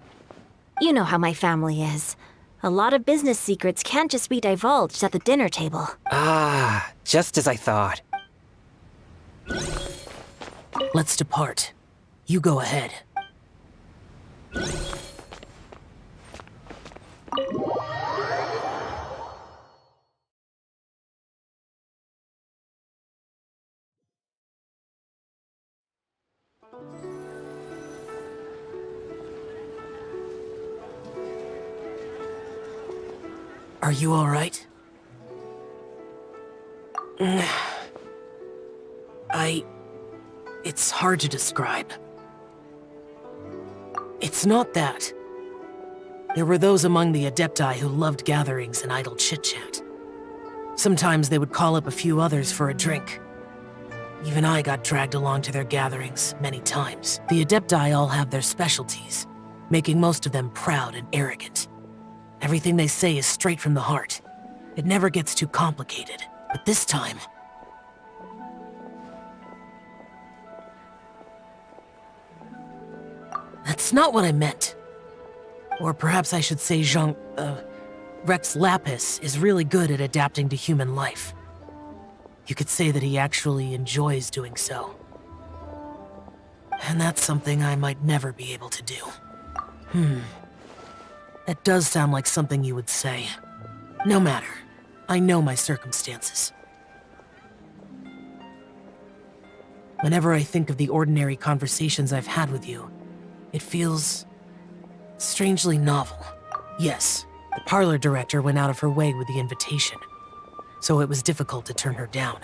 You know how my family is. A lot of business secrets can't just be divulged at the dinner table. Ah, just as I thought. Let's depart. You go ahead. Are you alright? It's hard to describe. It's not that. There were those among the Adepti who loved gatherings and idle chit-chat. Sometimes they would call up a few others for a drink. Even I got dragged along to their gatherings many times. The Adepti all have their specialties, making most of them proud and arrogant. Everything they say is straight from the heart. It never gets too complicated. But this time... That's not what I meant. Or perhaps I should say Rex Lapis is really good at adapting to human life. You could say that he actually enjoys doing so. And that's something I might never be able to do. That does sound like something you would say. No matter. I know my circumstances. Whenever I think of the ordinary conversations I've had with you, it feels strangely novel. Yes, the parlor director went out of her way with the invitation, so it was difficult to turn her down.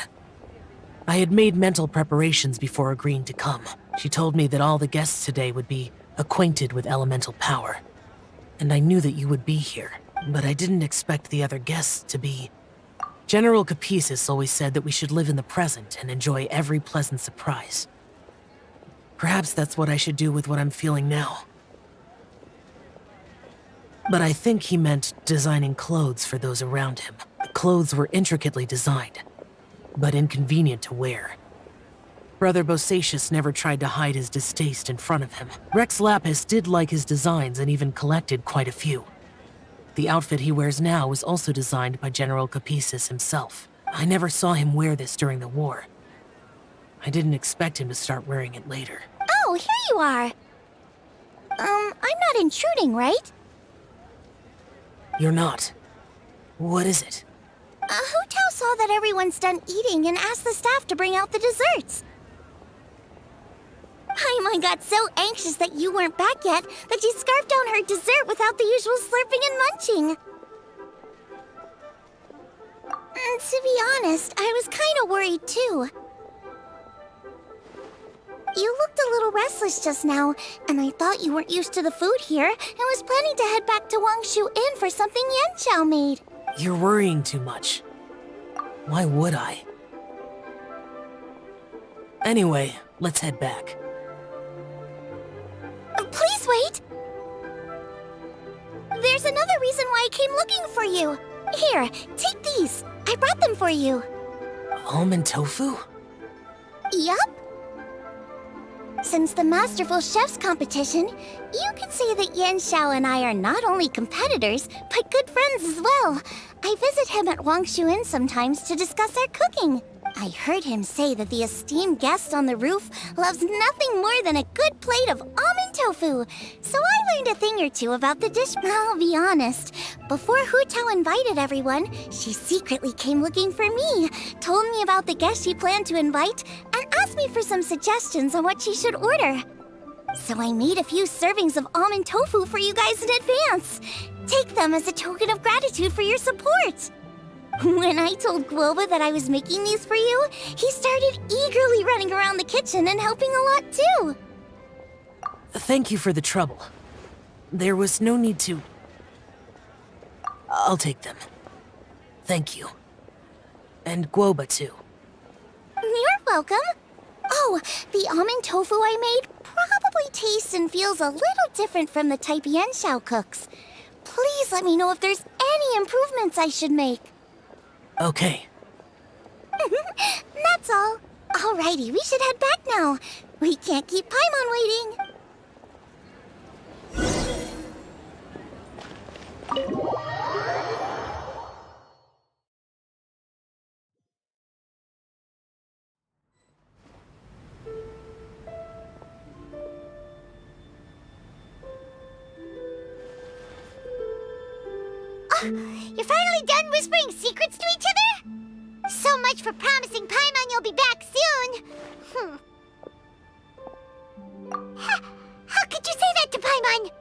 I had made mental preparations before agreeing to come. She told me that all the guests today would be acquainted with elemental power, and I knew that you would be here, but I didn't expect the other guests to be... General Capisis always said that we should live in the present and enjoy every pleasant surprise. Perhaps that's what I should do with what I'm feeling now. But I think he meant designing clothes for those around him. The clothes were intricately designed, but inconvenient to wear. Brother Bosacius never tried to hide his distaste in front of him. Rex Lapis did like his designs and even collected quite a few. The outfit he wears now was also designed by General Capisis himself. I never saw him wear this during the war. I didn't expect him to start wearing it later. Oh, here you are. I'm not intruding, right? You're not. What is it? Hu Tao saw that everyone's done eating and asked the staff to bring out the desserts. Paimon got so anxious that you weren't back yet that she scarfed down her dessert without the usual slurping and munching. To be honest, I was kind of worried too. You looked a little restless just now, and I thought you weren't used to the food here and was planning to head back to Wangshu Inn for something Yanxiao made. You're worrying too much. Why would I? Anyway, let's head back. Please wait! There's another reason why I came looking for you. Here, take these. I brought them for you. Almond tofu? Yup. Since the Masterful Chef's competition, you could say that Yanxiao and I are not only competitors, but good friends as well. I visit him at Wangshu Inn sometimes to discuss our cooking. I heard him say that the esteemed guest on the roof loves nothing more than a good plate of almond tofu. So I learned a thing or two about the dish. I'll be honest. Before Hu Tao invited everyone, she secretly came looking for me, told me about the guest she planned to invite, and asked me for some suggestions on what she should order. So I made a few servings of almond tofu for you guys in advance. Take them as a token of gratitude for your support. When I told Guoba that I was making these for you, he started eagerly running around the kitchen and helping a lot too. Thank you for the trouble. There was no need to... I'll take them. Thank you. And Guoba too. You're welcome. Oh, the almond tofu I made probably tastes and feels a little different from the type Yanxiao cooks. Please let me know if there's any improvements I should make. Okay. That's all. Alrighty, we should head back now. We can't keep Paimon waiting. You're finally done whispering secrets to each other? So much for promising Paimon you'll be back soon. How could you say that to Paimon?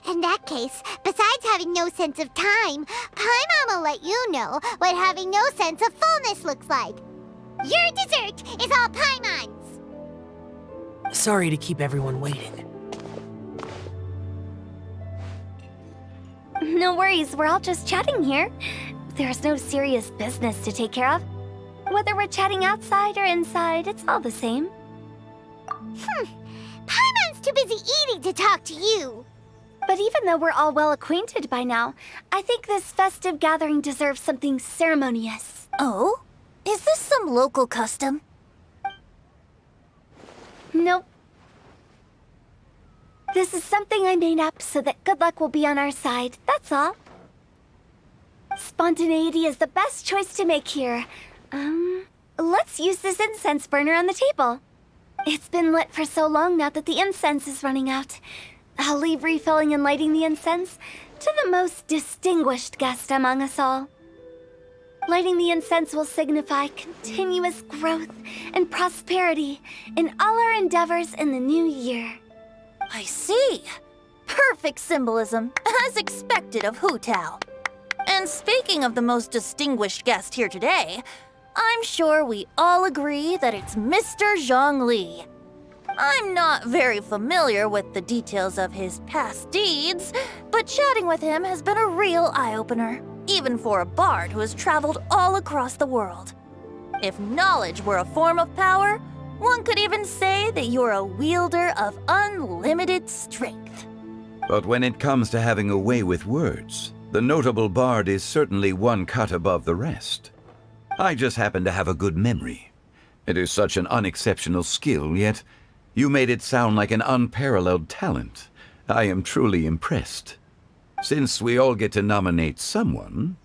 In that case, besides having no sense of time, Paimon will let you know what having no sense of fullness looks like. Your dessert is all Paimon's! Sorry to keep everyone waiting. No worries, we're all just chatting here. There's no serious business to take care of. Whether we're chatting outside or inside, it's all the same. Paimon's too busy eating to talk to you. But even though we're all well acquainted by now, I think this festive gathering deserves something ceremonious. Oh? Is this some local custom? Nope. This is something I made up so that good luck will be on our side, that's all. Spontaneity is the best choice to make here. Let's use this incense burner on the table. It's been lit for so long now that the incense is running out. I'll leave refilling and lighting the incense to the most distinguished guest among us all. Lighting the incense will signify continuous growth and prosperity in all our endeavors in the new year. I see. Perfect symbolism, as expected of Hu Tao. And speaking of the most distinguished guest here today, I'm sure we all agree that it's Mr. Zhongli. I'm not very familiar with the details of his past deeds, but chatting with him has been a real eye-opener, even for a bard who has traveled all across the world. If knowledge were a form of power, one could even say that you're a wielder of unlimited strength. But when it comes to having a way with words, the notable bard is certainly one cut above the rest. I just happen to have a good memory. It is such an unexceptional skill, yet you made it sound like an unparalleled talent. I am truly impressed. Since we all get to nominate someone...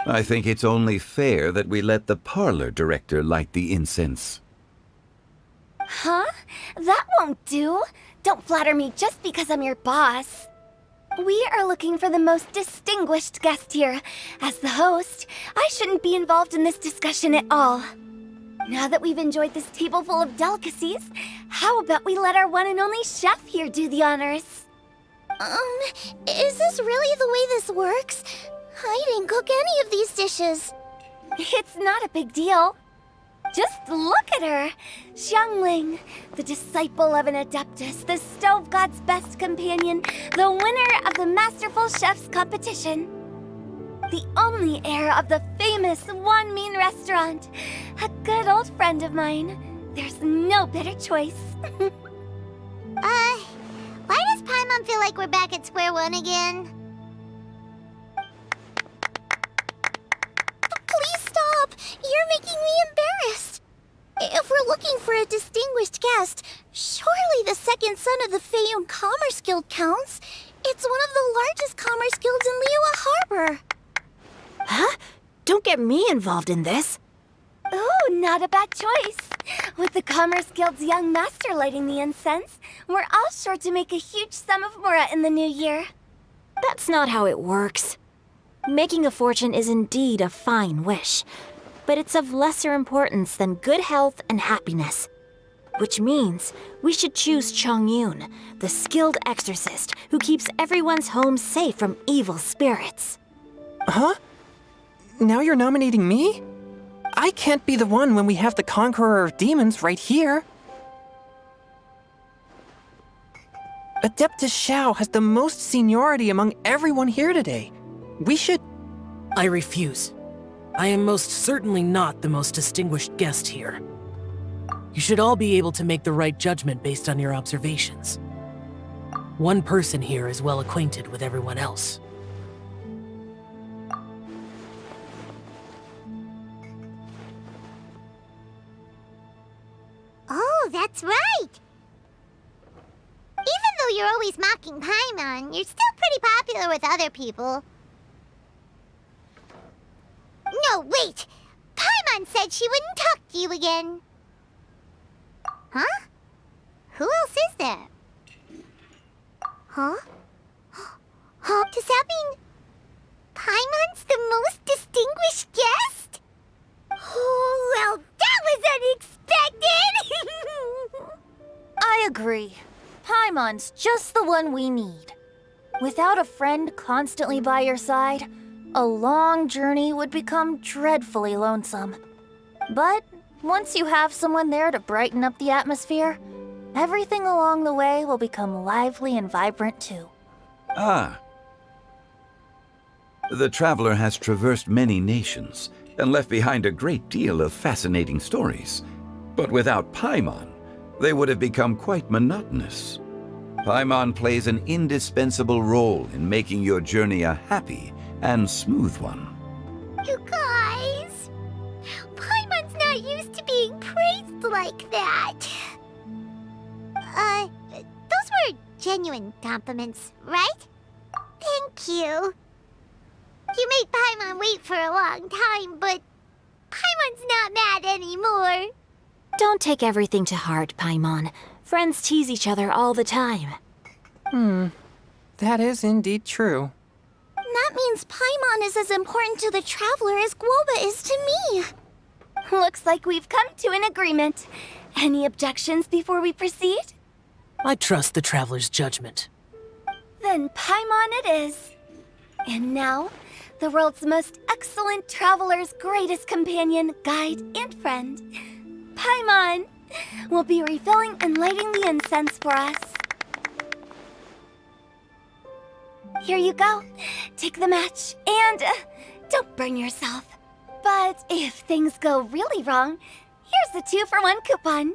I think it's only fair that we let the parlor director light the incense. Huh? That won't do. Don't flatter me just because I'm your boss. We are looking for the most distinguished guest here. As the host, I shouldn't be involved in this discussion at all. Now that we've enjoyed this table full of delicacies, how about we let our one and only chef here do the honors? Is this really the way this works? I didn't cook any of these dishes. It's not a big deal. Just look at her! Xiangling, the disciple of an adeptus, the stove god's best companion, the winner of the Masterful Chef's competition. The only heir of the famous Wanmin restaurant. A good old friend of mine. There's no better choice. Why does Paimon feel like we're back at square one again? Please stop! You're making me embarrassed. If we're looking for a distinguished guest, surely the second son of the Feiyun Commerce Guild counts. It's one of the largest commerce guilds in Liyue Harbor. Huh? Don't get me involved in this. Oh, not a bad choice. With the Commerce Guild's young master lighting the incense, we're all sure to make a huge sum of mora in the new year. That's not how it works. Making a fortune is indeed a fine wish, but it's of lesser importance than good health and happiness. Which means we should choose Chongyun, the skilled exorcist who keeps everyone's home safe from evil spirits. Huh? Now you're nominating me? I can't be the one when we have the Conqueror of Demons right here. Adeptus Xiao has the most seniority among everyone here today. We should... I refuse. I am most certainly not the most distinguished guest here. You should all be able to make the right judgment based on your observations. One person here is well acquainted with everyone else. Oh, that's right! Even though you're always mocking Paimon, you're still pretty popular with other people. No, wait! Paimon said she wouldn't talk to you again. Huh? Who else is there? Huh? Huh? Does that mean Paimon's the most distinguished guest? Oh, well, that was unexpected! agree. Paimon's just the one we need. Without a friend constantly by your side, a long journey would become dreadfully lonesome. But once you have someone there to brighten up the atmosphere, everything along the way will become lively and vibrant too. Ah. The traveler has traversed many nations and left behind a great deal of fascinating stories. But without Paimon, they would have become quite monotonous. Paimon plays an indispensable role in making your journey a happy and smooth one. You guys, Paimon's not used to being praised like that. Those were genuine compliments, right? Thank you. You made Paimon wait for a long time, but Paimon's not mad anymore. Don't take everything to heart, Paimon. Friends tease each other all the time. That is indeed true. That means Paimon is as important to the traveler as Guoba is to me. Looks like we've come to an agreement. Any objections before we proceed? I trust the traveler's judgment. Then Paimon it is. And now, the world's most excellent traveler's greatest companion, guide, and friend, Paimon, will be refilling and lighting the incense for us. Here you go. Take the match, and don't burn yourself. But if things go really wrong, here's a 2-for-1 coupon.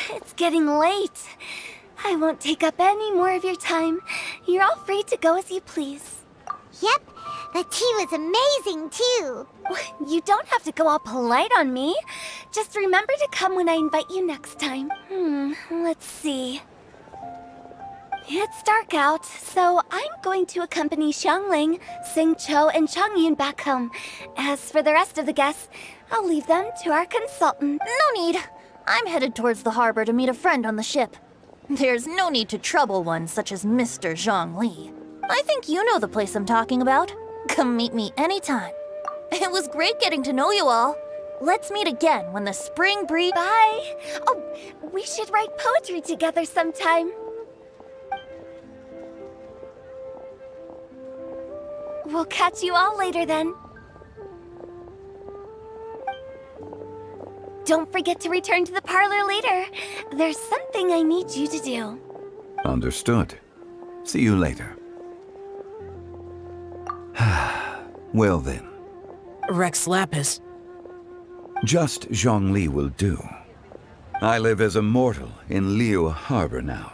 It's getting late. I won't take up any more of your time. You're all free to go as you please. Yep, the tea was amazing too. You don't have to go all polite on me. Just remember to come when I invite you next time. Let's see. It's dark out, so I'm going to accompany Xiangling, Xingqiu, and Changyun back home. As for the rest of the guests, I'll leave them to our consultant. No need. I'm headed towards the harbor to meet a friend on the ship. There's no need to trouble one such as Mr. Zhongli. I think you know the place I'm talking about. Come meet me anytime. It was great getting to know you all. Let's meet again when the spring breeze... Bye! Oh, we should write poetry together sometime. We'll catch you all later then. Don't forget to return to the parlor later. There's something I need you to do. Understood. See you later. Well then. Rex Lapis. Just Zhongli will do. I live as a mortal in Liyue Harbor now.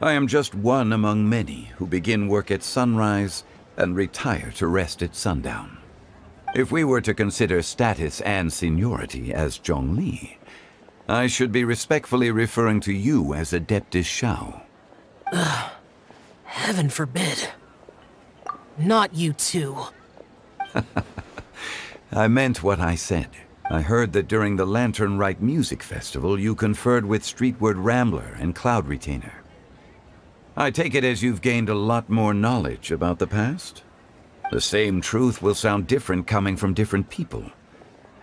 I am just one among many who begin work at sunrise and retire to rest at sundown. If we were to consider status and seniority as Zhongli, I should be respectfully referring to you as Adeptus Shao. Heaven forbid. Not you two. I meant what I said. I heard that during the Lantern Rite Music Festival you conferred with Streetward Rambler and Cloud Retainer. I take it as you've gained a lot more knowledge about the past? The same truth will sound different coming from different people.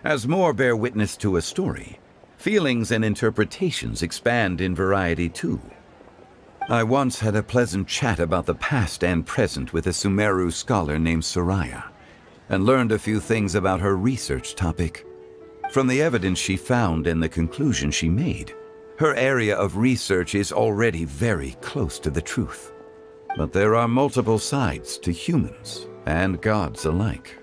As more bear witness to a story, feelings and interpretations expand in variety too. I once had a pleasant chat about the past and present with a Sumeru scholar named Soraya, and learned a few things about her research topic. From the evidence she found and the conclusion she made, her area of research is already very close to the truth. But there are multiple sides to humans and gods alike.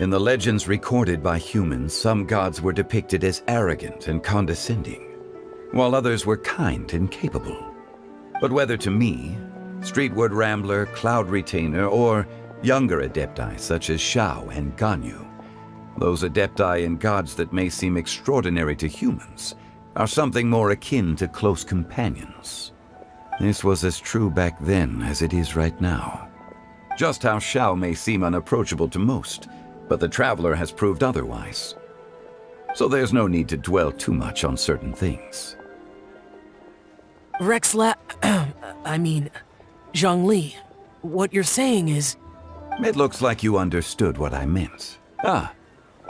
In the legends recorded by humans, some gods were depicted as arrogant and condescending, while others were kind and capable. But whether to me, Streetward Rambler, Cloud Retainer, or younger adepti such as Shao and Ganyu, Those adepti and gods that may seem extraordinary to humans are something more akin to close companions. This was as true back then as it is right now. Just how Shao may seem unapproachable to most, but the Traveler has proved otherwise. So there's no need to dwell too much on certain things. Zhongli, what you're saying is... It looks like you understood what I meant.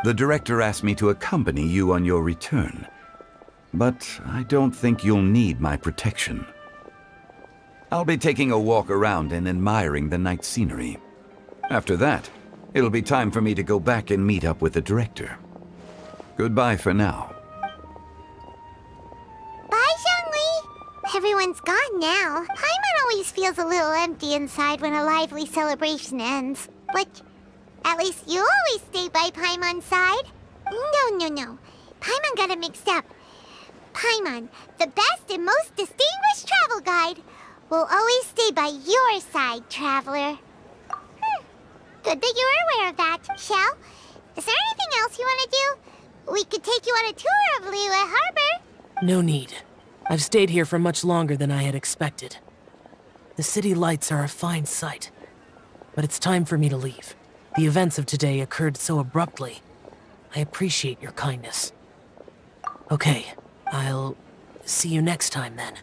The director asked me to accompany you on your return. But I don't think you'll need my protection. I'll be taking a walk around and admiring the night scenery. After that, it'll be time for me to go back and meet up with the director. Goodbye for now. Bye, Zhongli! Everyone's gone now. Paimon always feels a little empty inside when a lively celebration ends. But at least you always stay by Paimon's side. No. Paimon got it mixed up. Paimon, the best and most distinguished travel guide, will always stay by your side, Traveler. Good that you're aware of that. Shell, is there anything else you want to do? We could take you on a tour of Liyue Harbor. No need. I've stayed here for much longer than I had expected. The city lights are a fine sight, but it's time for me to leave. The events of today occurred so abruptly. I appreciate your kindness. Okay, I'll see you next time then.